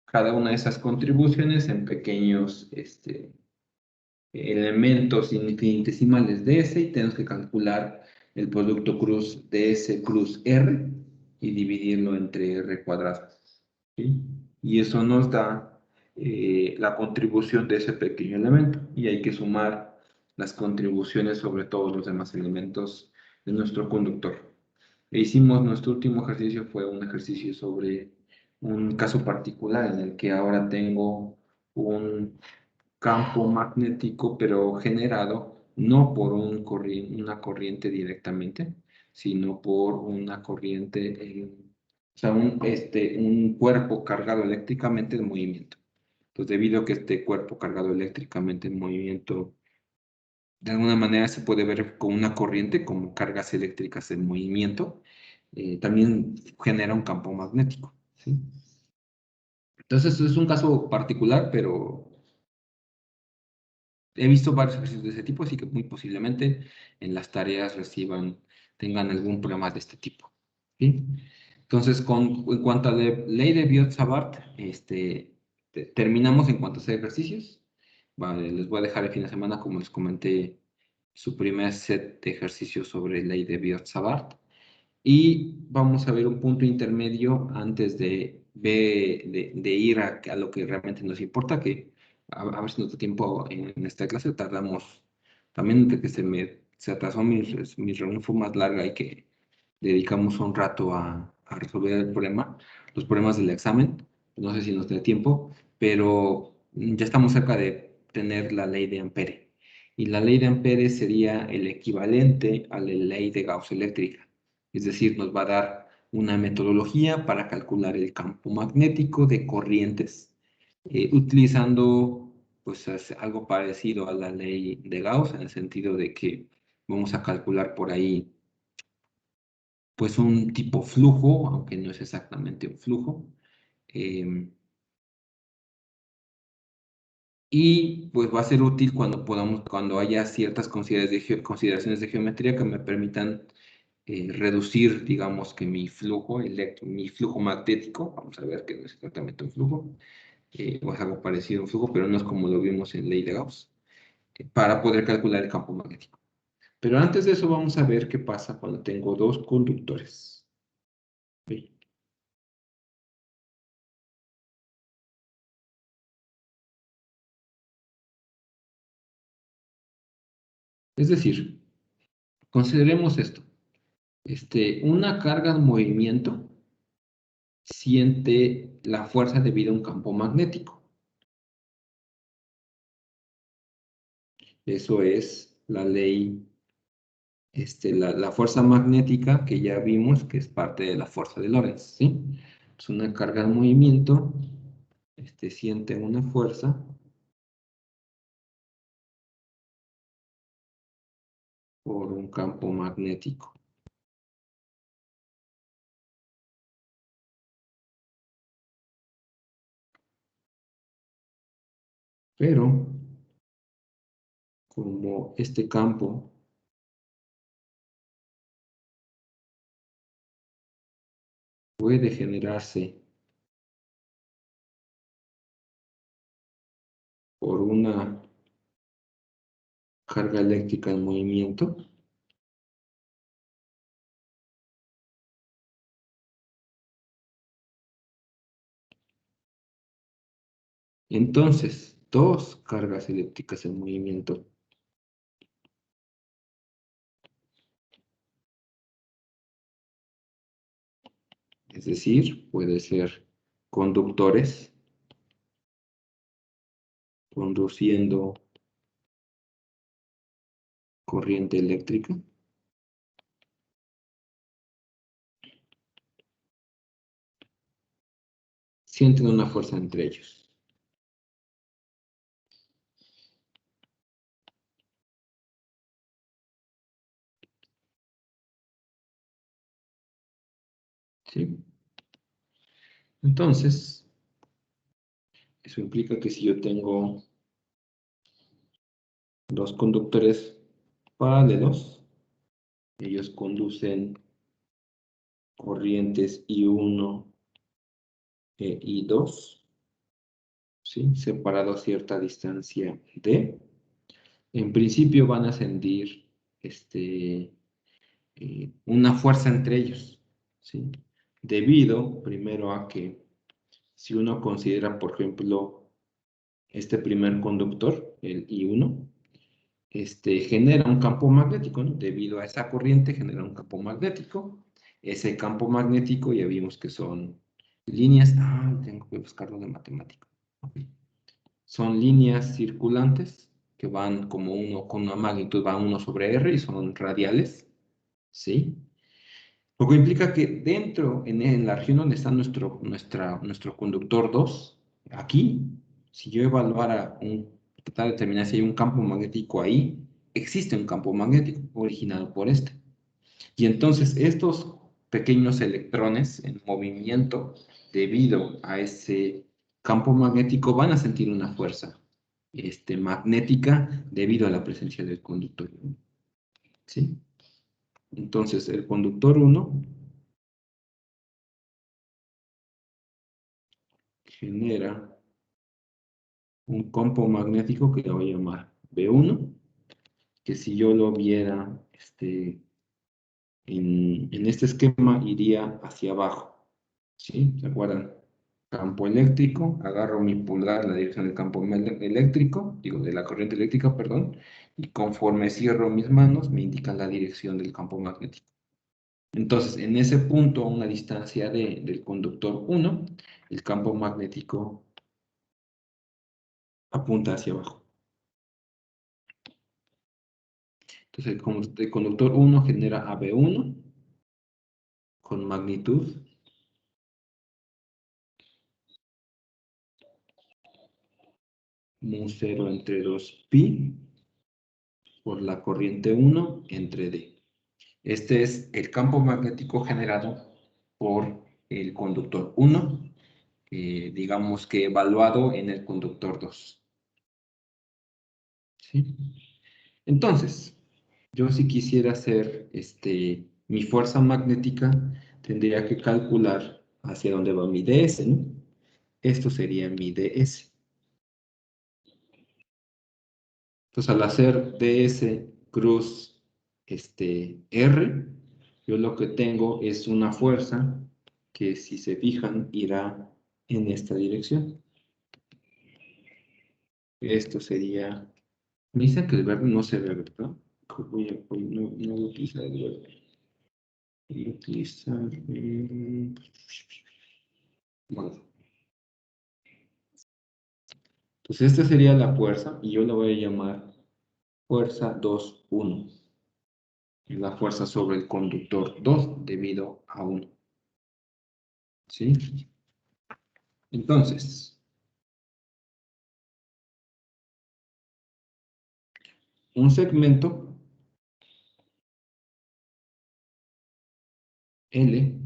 cada una de esas contribuciones en pequeños elementos infinitesimales de S y tenemos que calcular el producto cruz de S cruz R y dividirlo entre R cuadrado. ¿Sí? Y eso nos da la contribución de ese pequeño elemento y hay que sumar las contribuciones sobre todos los demás elementos de nuestro conductor. Hicimos nuestro último ejercicio, fue un ejercicio sobre un caso particular en el que ahora tengo un campo magnético, pero generado no por una corriente directamente, sino por una corriente, o sea, un cuerpo cargado eléctricamente en movimiento. Entonces, debido a que este cuerpo cargado eléctricamente en movimiento, de alguna manera se puede ver como una corriente, como cargas eléctricas en movimiento, también genera un campo magnético, ¿sí? Entonces, es un caso particular, pero he visto varios ejercicios de ese tipo, así que muy posiblemente en las tareas tengan algún problema de este tipo. ¿Sí? Entonces, en cuanto a la ley de Biot-Savart, terminamos en cuanto a hacer ejercicios. Vale, les voy a dejar el fin de semana, como les comenté, su primer set de ejercicios sobre ley de Biot-Savart. Y vamos a ver un punto intermedio antes de ir a lo que realmente nos importa, que a ver si nos da tiempo en esta clase. Tardamos también de que se atrasó mi reunión fue más larga y que dedicamos un rato a resolver los problemas del examen. No sé si nos da tiempo, pero ya estamos cerca de tener la ley de Ampere. Y la ley de Ampere sería el equivalente a la ley de Gauss eléctrica. Es decir, nos va a dar una metodología para calcular el campo magnético de corrientes, utilizando pues algo parecido a la ley de Gauss, en el sentido de que vamos a calcular por ahí pues un tipo flujo, aunque no es exactamente un flujo. Y pues va a ser útil cuando haya ciertas consideraciones de geometría que me permitan reducir, digamos, que mi flujo magnético, vamos a ver que no es exactamente un flujo, o es algo parecido a un flujo, pero no es como lo vimos en ley de Gauss, para poder calcular el campo magnético. Pero antes de eso vamos a ver qué pasa cuando tengo dos conductores. ¿Sí? Es decir, consideremos esto. Una carga en movimiento siente la fuerza debido a un campo magnético. Eso es la ley, la fuerza magnética que ya vimos que es parte de la fuerza de Lorentz, ¿sí? Es una carga en movimiento, siente una fuerza por un campo magnético. Pero, como este campo puede generarse por una carga eléctrica en movimiento, entonces dos cargas eléctricas en movimiento Es decir, puede ser conductores conduciendo corriente eléctrica. Sienten una fuerza entre ellos. ¿Sí? Entonces, eso implica que si yo tengo dos conductores paralelos, ellos conducen corrientes I1 e I2, ¿sí? Separados a cierta distancia D. En principio van a sentir una fuerza entre ellos, ¿sí? Debido, primero, a que si uno considera, por ejemplo, este primer conductor, el I1, genera un campo magnético, ¿no? Debido a esa corriente genera un campo magnético. Ese campo magnético ya vimos que son líneas, tengo que buscarlo de matemática. Okay. Son líneas circulantes que van como uno con una magnitud, va 1 sobre R y son radiales, ¿sí? Lo que implica que dentro, en la región donde está nuestro conductor 2, aquí, si yo evaluara tratar de determinar si hay un campo magnético ahí, existe un campo magnético originado por este. Y entonces estos pequeños electrones en movimiento, debido a ese campo magnético, van a sentir una fuerza magnética debido a la presencia del conductor 1. ¿Sí? Entonces, el conductor 1 genera un campo magnético que le voy a llamar B1, que si yo lo viera en este esquema iría hacia abajo, ¿sí? ¿Se acuerdan? Campo eléctrico, agarro mi pulgar en la dirección del campo eléctrico, digo, de la corriente eléctrica, perdón, y conforme cierro mis manos me indican la dirección del campo magnético. Entonces, en ese punto, a una distancia del conductor 1, el campo magnético apunta hacia abajo. Entonces, el conductor 1 genera AB1 con magnitud mu0 entre 2pi por la corriente 1 entre D. Este es el campo magnético generado por el conductor 1, digamos que evaluado en el conductor 2. ¿Sí? Entonces, yo si quisiera hacer mi fuerza magnética, tendría que calcular hacia dónde va mi ds, ¿no? Esto sería mi ds. Entonces, al hacer ds cruz r, yo lo que tengo es una fuerza que, si se fijan, irá en esta dirección. Esto sería... Me dicen que el verde no se ve, ¿verdad? No voy a utilizar el verde. Voy a utilizar... Bueno. Entonces, esta sería la fuerza, y yo la voy a llamar fuerza 2,1. Es la fuerza sobre el conductor 2 debido a 1. ¿Sí? Entonces, un segmento L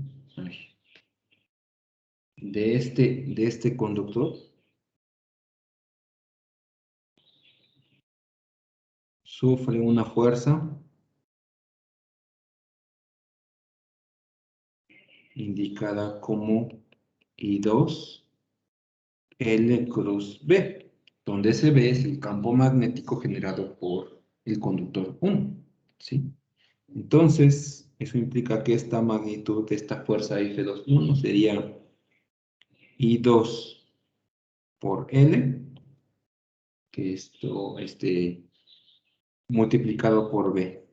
de este conductor sufre una fuerza indicada como I2 L cruz B, donde ese B es el campo magnético generado por el conductor 1. ¿Sí? Entonces, eso implica que esta magnitud de esta fuerza F2,1 sería I2 por L, que esto multiplicado por B.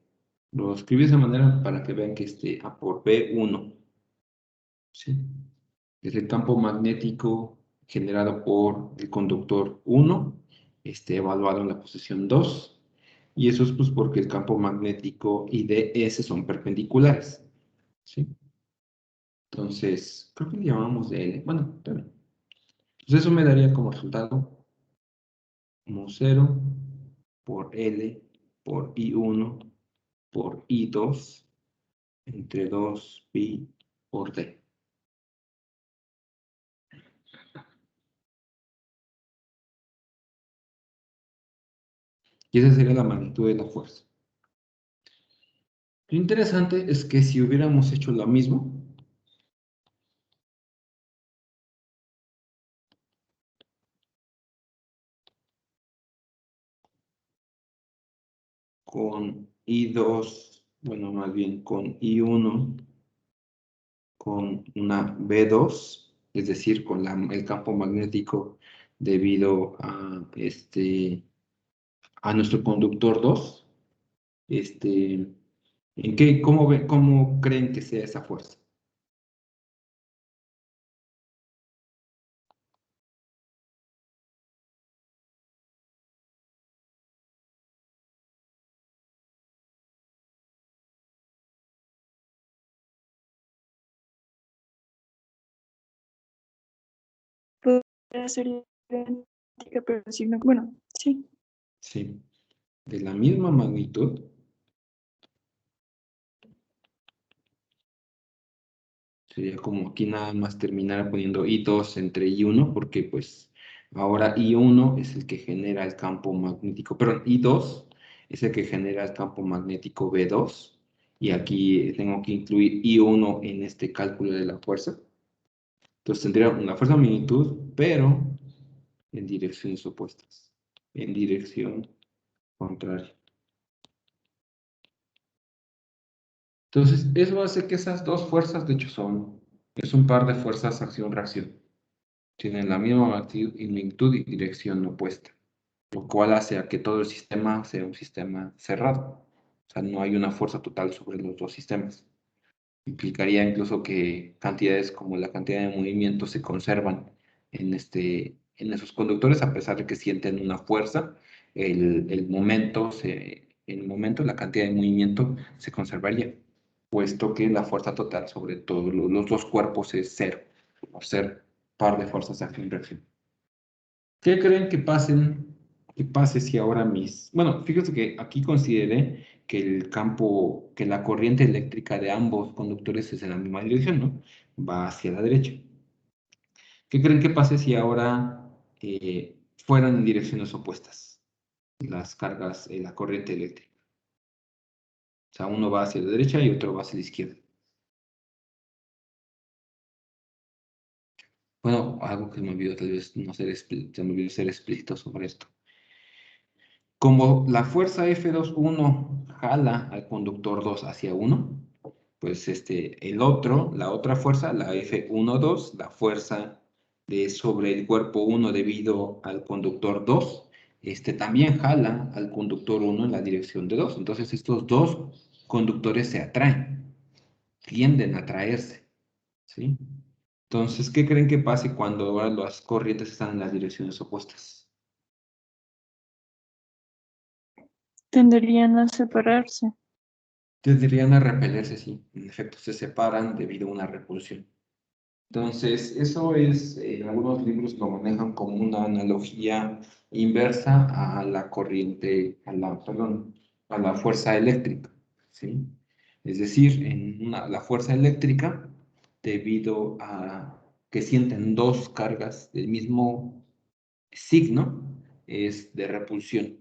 Lo escribí de esa manera para que vean que A por B1 ¿sí? Es el campo magnético generado por el conductor 1, evaluado en la posición 2, y eso es pues porque el campo magnético y DS son perpendiculares, ¿sí? Entonces, creo que le llamamos de L. Bueno, está bien. Entonces eso me daría como resultado como 0 por L por I1 por I2 entre 2 pi por D. Y esa sería la magnitud de la fuerza. Lo interesante es que si hubiéramos hecho lo mismo, con I2, bueno, más bien con I1, con una B2, es decir, con el campo magnético debido a nuestro conductor 2, cómo creen que sea esa fuerza? Podría ser idéntica, pero si no, bueno, sí. Sí, de la misma magnitud. Sería como aquí nada más terminar poniendo I2 entre I1, porque pues ahora I1 es el que genera el campo magnético, perdón, I2 es el que genera el campo magnético B2, y aquí tengo que incluir I1 en este cálculo de la fuerza. Entonces tendría una fuerza de magnitud, pero en direcciones opuestas, en dirección contraria. Entonces, eso hace que esas dos fuerzas, de hecho, es un par de fuerzas acción-reacción. Tienen la misma magnitud y dirección opuesta, lo cual hace a que todo el sistema sea un sistema cerrado. O sea, no hay una fuerza total sobre los dos sistemas. Implicaría incluso que cantidades como la cantidad de movimiento se conservan en esos conductores, a pesar de que sienten una fuerza, el momento, la cantidad de movimiento se conservaría, puesto que la fuerza total sobre todos los dos cuerpos es cero, por ser par de fuerzas de acción y reacción. ¿Qué creen que pase si ahora Bueno, fíjense que aquí consideré que que la corriente eléctrica de ambos conductores es en la misma dirección, ¿no? Va hacia la derecha. ¿Qué creen que pase si ahora fueran en direcciones opuestas las cargas, la corriente eléctrica? O sea, uno va hacia la derecha y otro va hacia la izquierda. Bueno, algo que me olvidó tal vez no ser se me olvidó ser explícito sobre esto. Como la fuerza F2.1 jala al conductor 2 hacia 1, pues la otra fuerza, la F1.2, la fuerza sobre el cuerpo 1 debido al conductor 2, también jala al conductor 1 en la dirección de 2. Entonces estos dos conductores se atraen, tienden a atraerse, ¿sí? Entonces, ¿qué creen que pase cuando ahora las corrientes están en las direcciones opuestas? Tenderían a separarse. Tenderían a repelerse, sí. En efecto, se separan debido a una repulsión. Entonces, eso en algunos libros lo manejan como una analogía inversa a la corriente, perdón, a la fuerza eléctrica, ¿sí? Es decir, la fuerza eléctrica, debido a que sienten dos cargas del mismo signo, es de repulsión.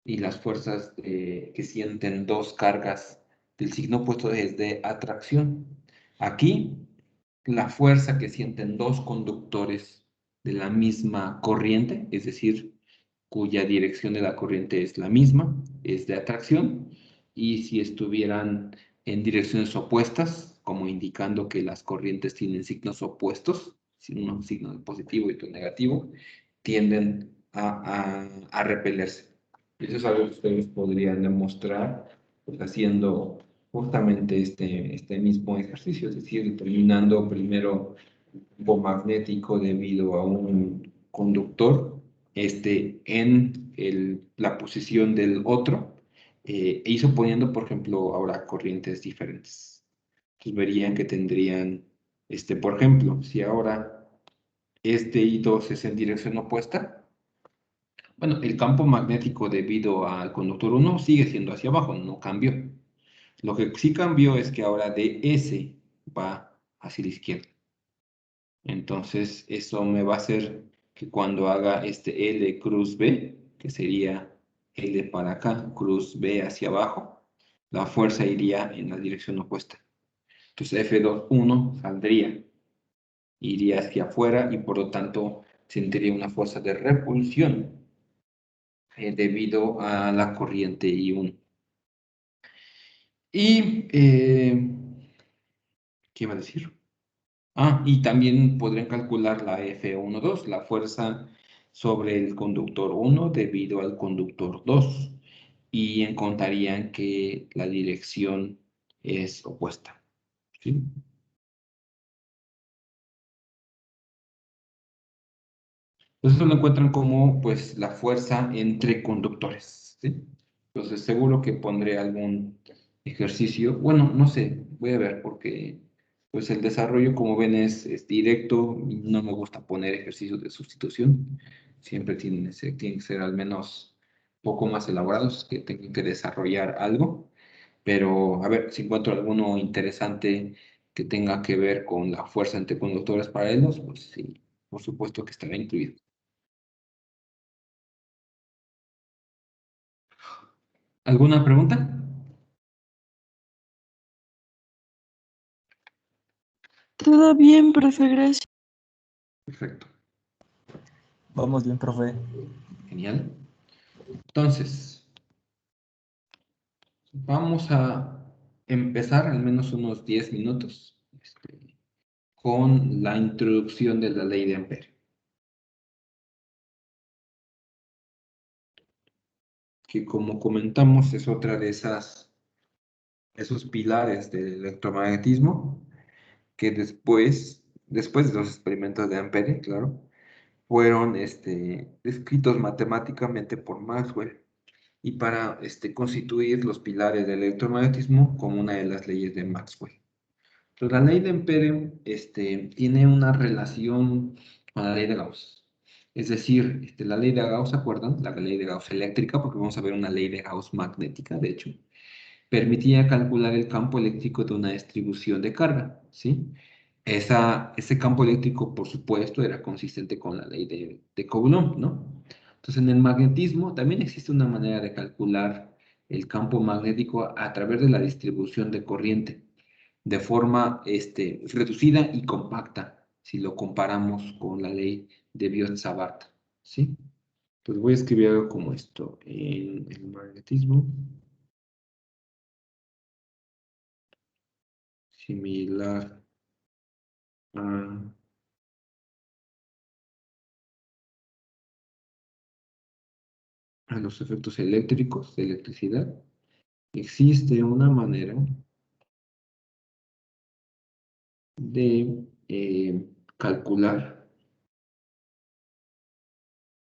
Y las fuerzas que sienten dos cargas del signo opuesto es de atracción. Aquí, la fuerza que sienten dos conductores de la misma corriente, es decir, cuya dirección de la corriente es la misma, es de atracción, y si estuvieran en direcciones opuestas, como indicando que las corrientes tienen signos opuestos, uno signo positivo y otro negativo, tienden a repelerse. Eso es algo que ustedes podrían demostrar pues, haciendo justamente este mismo ejercicio, es decir, determinando primero el campo magnético debido a un conductor en la posición del otro, e ir suponiendo, por ejemplo, ahora corrientes diferentes. Entonces verían que tendrían, por ejemplo, si ahora este I2 es en dirección opuesta, bueno, el campo magnético debido al conductor 1 sigue siendo hacia abajo, no cambió. Lo que sí cambió es que ahora DS va hacia la izquierda. Entonces, eso me va a hacer que cuando haga este L cruz B, que sería L para acá, cruz B hacia abajo, la fuerza iría en la dirección opuesta. Entonces, F21 saldría, iría hacia afuera y por lo tanto sentiría una fuerza de repulsión debido a la corriente I1. Y, ¿qué iba a decir? Y también podrían calcular la F12, la fuerza sobre el conductor 1 debido al conductor 2, y encontrarían que la dirección es opuesta, ¿sí? Entonces eso lo encuentran como pues la fuerza entre conductores, ¿sí? Entonces seguro que pondré algún ejercicio. Bueno, no sé, voy a ver porque pues el desarrollo como ven es directo y no me gusta poner ejercicios de sustitución. Siempre tienen que ser al menos poco más elaborados, que tengan que desarrollar algo. Pero a ver si encuentro alguno interesante que tenga que ver con la fuerza entre conductores paralelos, pues sí, por supuesto que estará incluido. ¿Alguna pregunta? Todo bien, profe, gracias. Perfecto, Vamos bien, profe. genial. Entonces, vamos a empezar al menos unos 10 minutos con la introducción de la ley de Ampere, que como comentamos es otra de esos pilares del electromagnetismo que después de los experimentos de Ampere, claro, fueron descritos matemáticamente por Maxwell y para constituir los pilares del electromagnetismo como una de las leyes de Maxwell. Entonces, la ley de Ampere tiene una relación con la ley de Gauss. Es decir, la ley de Gauss, ¿se acuerdan? La ley de Gauss eléctrica, porque vamos a ver una ley de Gauss magnética, de hecho, permitía calcular el campo eléctrico de una distribución de carga, ¿sí? Ese campo eléctrico, por supuesto, era consistente con la ley de Coulomb, ¿no? Entonces, en el magnetismo también existe una manera de calcular el campo magnético a través de la distribución de corriente, de forma reducida y compacta, si lo comparamos con la ley de Biot-Savart, ¿sí? Pues voy a escribir algo como esto en el magnetismo. Similar a los efectos eléctricos de electricidad, existe una manera de calcular,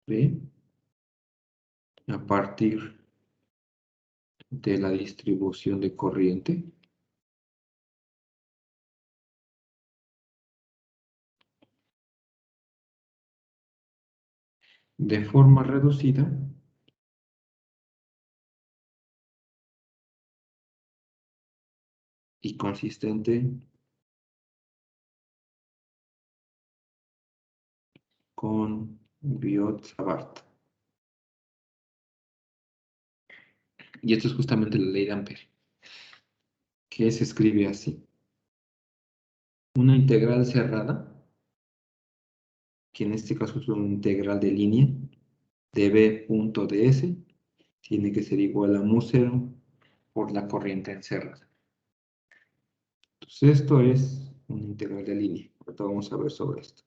¿ve? A partir de la distribución de corriente de forma reducida y consistente con Biot-Savart. Y esto es justamente la ley de Ampere, que se escribe así. Una integral cerrada, que en este caso es una integral de línea, de B punto ds, tiene que ser igual a mu0 por la corriente encerrada. Entonces esto es una integral de línea. Ahorita vamos a ver sobre esto.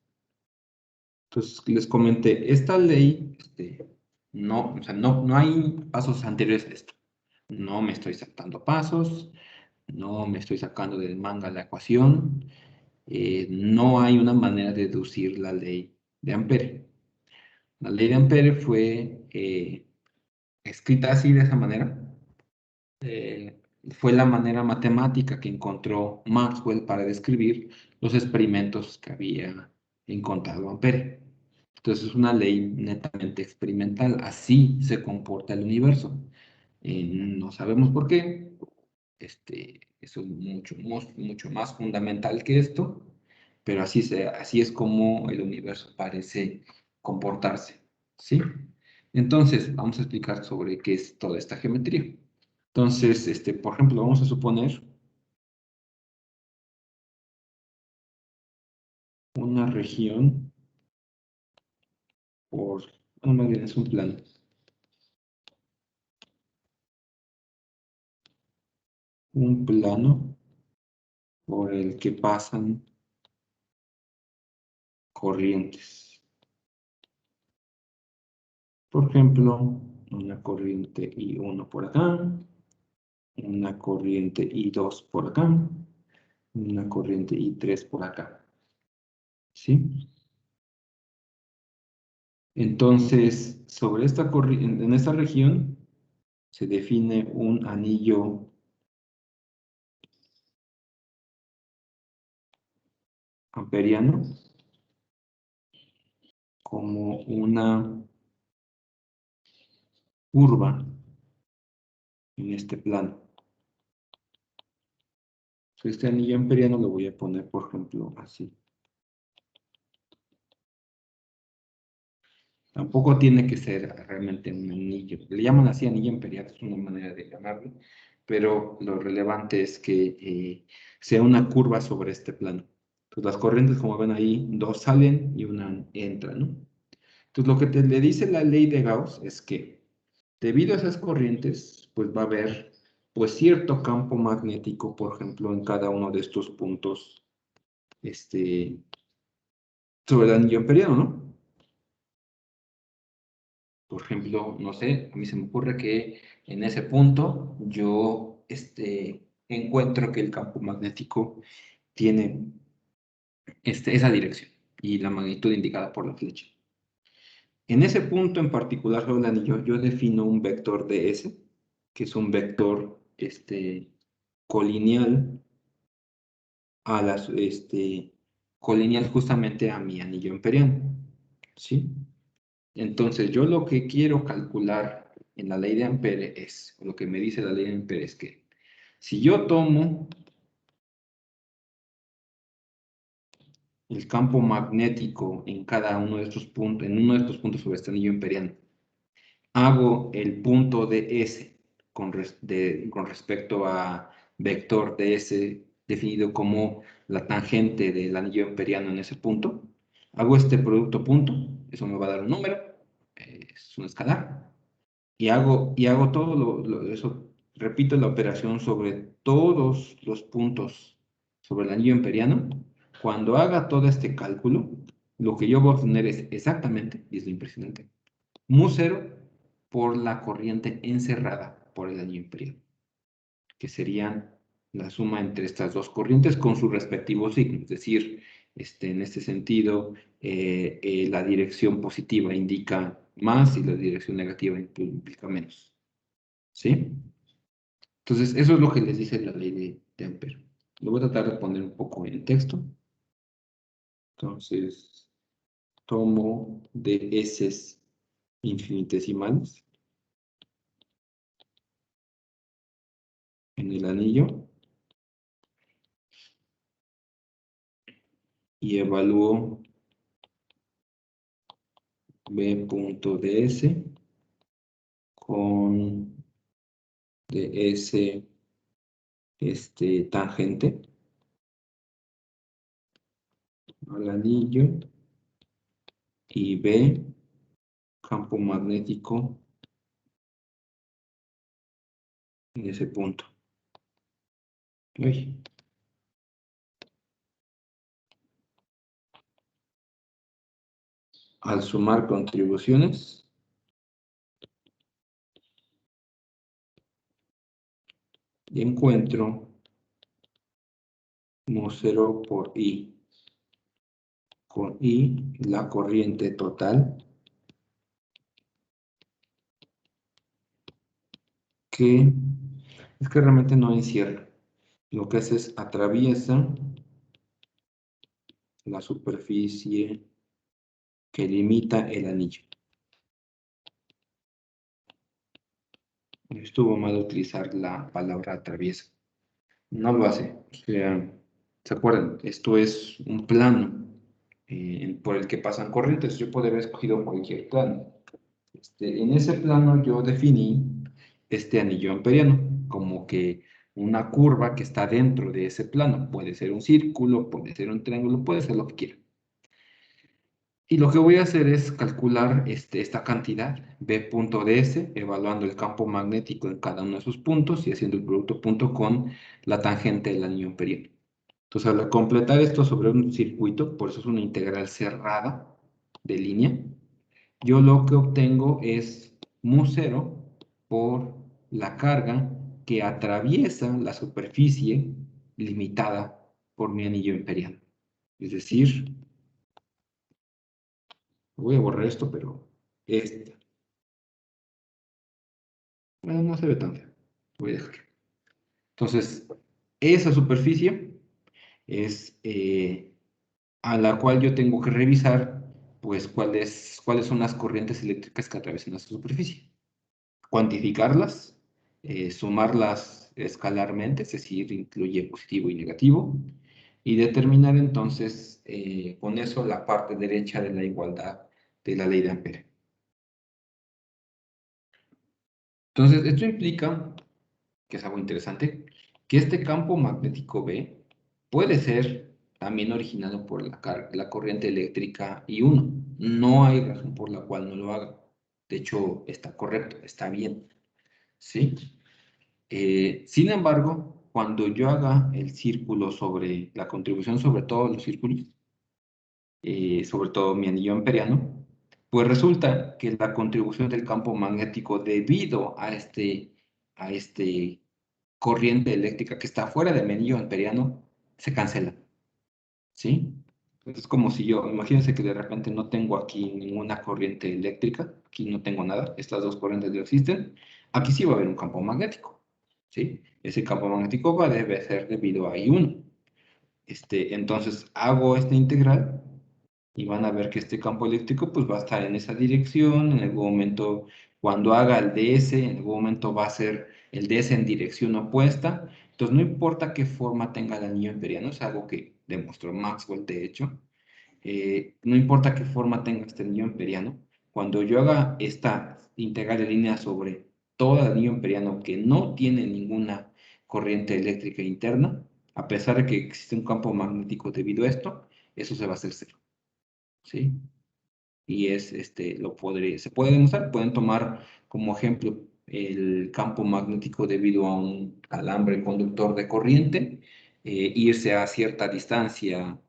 Entonces les comenté, esta ley, no hay pasos anteriores a esto. No me estoy saltando pasos, no me estoy sacando de manga la ecuación, no hay una manera de deducir la ley de Ampere. La ley de Ampere fue escrita así, de esa manera. Fue la manera matemática que encontró Maxwell para describir los experimentos que había encontrado Ampere. Entonces es una ley netamente experimental, así se comporta el universo. No sabemos por qué, eso es mucho más fundamental que esto, pero así es como el universo parece comportarse, ¿sí? Entonces, vamos a explicar sobre qué es toda esta geometría. Entonces, por ejemplo, vamos a suponer una región bueno, más bien es un plano. Un plano por el que pasan corrientes. Por ejemplo, una corriente I1 por acá, una corriente I2 por acá, una corriente I3 por acá. ¿Sí? Entonces, sobre esta en esta región se define un anillo amperiano como una curva en este plano. Este anillo amperiano lo voy a poner, por ejemplo, así. Tampoco tiene que ser realmente un anillo. Le llaman así anillo imperial, es una manera de llamarlo, pero lo relevante es que sea una curva sobre este plano. Entonces las corrientes, como ven ahí, dos salen y una entra, ¿no? Entonces lo que le dice la ley de Gauss es que debido a esas corrientes, pues va a haber pues cierto campo magnético, por ejemplo, en cada uno de estos puntos sobre el anillo imperial, ¿no? Por ejemplo, no sé, a mí se me ocurre que en ese punto yo encuentro que el campo magnético tiene esa dirección y la magnitud indicada por la flecha. En ese punto en particular sobre el anillo, yo defino un vector ds, que es un vector colineal a colineal justamente a mi anillo imperial, ¿sí? Entonces, yo lo que quiero calcular en la ley de Ampere es, lo que me dice la ley de Ampere es que si yo tomo el campo magnético en cada uno de estos puntos, en uno de estos puntos sobre este anillo imperiano, hago el punto de S con respecto a vector ds definido como la tangente del anillo imperiano en ese punto, hago este producto punto, eso me va a dar un número, es un escalar, y hago todo eso, repito la operación sobre todos los puntos sobre el anillo imperiano. Cuando haga todo este cálculo, lo que yo voy a obtener es exactamente, y es lo impresionante, mu0 por la corriente encerrada por el anillo imperial, que serían la suma entre estas dos corrientes con su respectivo signo, es decir, en este sentido, la dirección positiva indica más y la dirección negativa implica menos. ¿Sí? Entonces, eso es lo que les dice la ley de Ampere. Lo voy a tratar de poner un poco en texto. Entonces, tomo de heces infinitesimales en el anillo y evalúo B.ds con ds tangente al anillo y B, campo magnético en ese punto. Uy. Al sumar contribuciones, y encuentro mu0 por I, con I, la corriente total, que es que realmente no encierra. Lo que hace es atraviesa la superficie que limita el anillo. Estuvo mal utilizar la palabra atraviesa. No lo hace. O sea, ¿se acuerdan? Esto es un plano por el que pasan corrientes. Yo podría haber escogido cualquier plano. En ese plano yo definí este anillo amperiano como que una curva que está dentro de ese plano. Puede ser un círculo, puede ser un triángulo, puede ser lo que quiera. Y lo que voy a hacer es calcular esta cantidad, B.ds, evaluando el campo magnético en cada uno de sus puntos y haciendo el producto punto con la tangente del anillo amperiano. Entonces, al completar esto sobre un circuito, por eso es una integral cerrada de línea, yo lo que obtengo es mu0 por la carga que atraviesa la superficie limitada por mi anillo imperial. Es decir, voy a borrar esto, pero esta. Bueno, no se ve tan feo. Voy a dejar. Entonces, esa superficie es a la cual yo tengo que revisar, pues, cuáles son las corrientes eléctricas que atraviesan esa superficie. Cuantificarlas, sumarlas escalarmente, es decir, incluye positivo y negativo, y determinar entonces con eso la parte derecha de la igualdad de la ley de Ampere. Entonces, esto implica, que es algo interesante, que este campo magnético B puede ser también originado por la corriente eléctrica I1. No hay razón por la cual no lo haga. De hecho, está correcto, está bien. ¿Sí? Sin embargo, cuando yo haga el círculo sobre la contribución sobre todos los círculos, sobre todo mi anillo amperiano, pues resulta que la contribución del campo magnético debido a este corriente eléctrica que está fuera de mi anillo amperiano se cancela. ¿Sí? Es como si yo, imagínense que de repente no tengo aquí ninguna corriente eléctrica, aquí no tengo nada, estas dos corrientes no existen, aquí sí va a haber un campo magnético. ¿Sí? Ese campo magnético debe ser debido a I1. Entonces hago esta integral y van a ver que este campo eléctrico pues va a estar en esa dirección, en algún momento cuando haga el DS, en algún momento va a ser el DS en dirección opuesta, entonces no importa qué forma tenga el anillo imperiano, es algo que demostró Maxwell de hecho, no importa qué forma tenga este anillo imperiano, cuando yo haga esta integral de línea sobre todo el anillo imperiano que no tiene ninguna corriente eléctrica interna, a pesar de que existe un campo magnético debido a esto, eso se va a hacer cero. ¿Sí? Y se puede demostrar, pueden tomar como ejemplo el campo magnético debido a un alambre conductor de corriente, irse a cierta distancia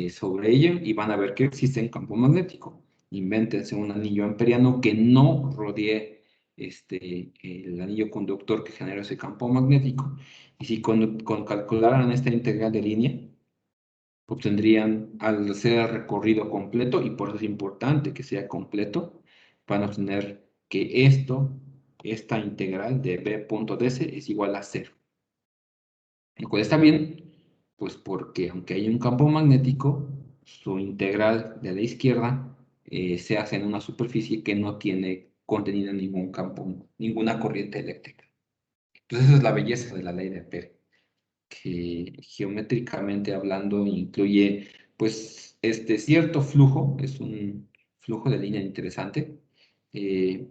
sobre ella y van a ver que existe un campo magnético. Invéntense un anillo amperiano que no rodee el anillo conductor que genera ese campo magnético. Y si con calcularan esta integral de línea, obtendrían al hacer el recorrido completo, y por eso es importante que sea completo, van a obtener que esta integral de b.ds es igual a 0. Lo cual está bien, pues porque aunque hay un campo magnético, su integral de la izquierda se hace en una superficie que no tiene contenida ningún campo, ninguna corriente eléctrica. Entonces esa es la belleza de la ley de Ampere, que geométricamente hablando incluye pues cierto flujo, es un flujo de línea interesante,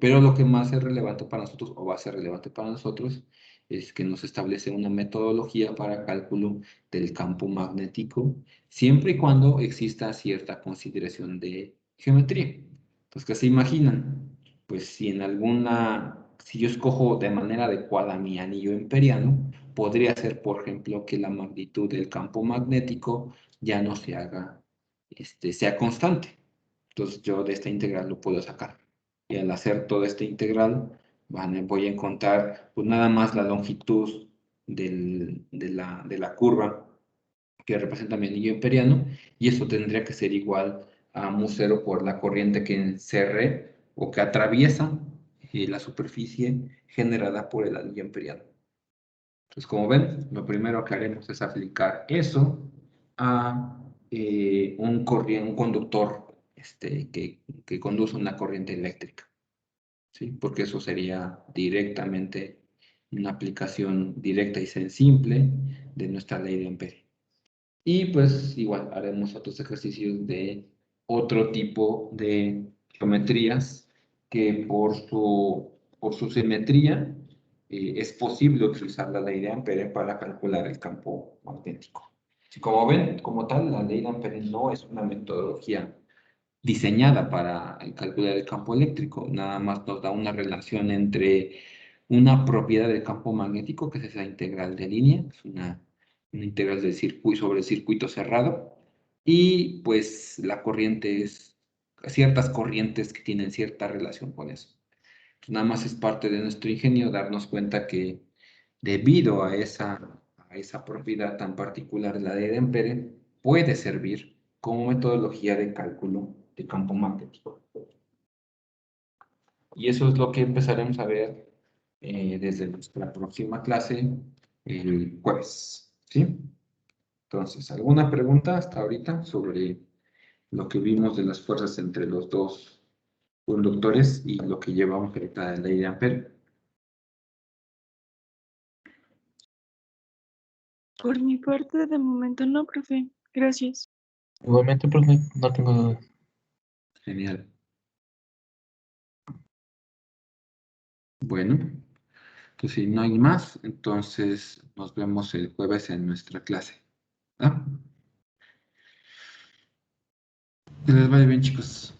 pero lo que más es relevante para nosotros o va a ser relevante para nosotros es que nos establece una metodología para cálculo del campo magnético siempre y cuando exista cierta consideración de geometría. Entonces, ¿qué se imaginan? Pues si yo escojo de manera adecuada mi anillo imperiano, podría ser, por ejemplo, que la magnitud del campo magnético ya no sea constante. Entonces yo de esta integral lo puedo sacar. Y al hacer toda esta integral, voy a encontrar pues nada más la longitud de la curva que representa mi anillo imperiano, y eso tendría que ser igual a mu0 por la corriente que encerre o que atraviesa la superficie generada por el anillo imperiano. Entonces, como ven, lo primero que haremos es aplicar eso a un conductor que conduce una corriente eléctrica, ¿sí? Porque eso sería directamente una aplicación directa y simple de nuestra ley de Ampere. Y pues igual haremos otros ejercicios de otro tipo de geometrías que por su simetría es posible utilizar la ley de Ampere para calcular el campo magnético. Y como ven, como tal, la ley de Ampere no es una metodología diseñada para calcular el campo eléctrico, nada más nos da una relación entre una propiedad del campo magnético, que es esa integral de línea, es una integral del circuito sobre el circuito cerrado, y pues la corriente es ciertas corrientes que tienen cierta relación con eso. Entonces, nada más es parte de nuestro ingenio darnos cuenta que debido a esa propiedad tan particular de la ley de Ampere, puede servir como metodología de cálculo de campo magnético. Y eso es lo que empezaremos a ver desde nuestra próxima clase el jueves, ¿sí? Entonces, ¿alguna pregunta hasta ahorita sobre lo que vimos de las fuerzas entre los dos conductores y lo que llevamos ahorita de la ley de Ampere? Por mi parte, de momento no, profe. Gracias. Igualmente, profe, no tengo dudas. Genial. Bueno, pues si no hay más, entonces nos vemos el jueves en nuestra clase. ¿Ah? Que les vaya bien, chicos.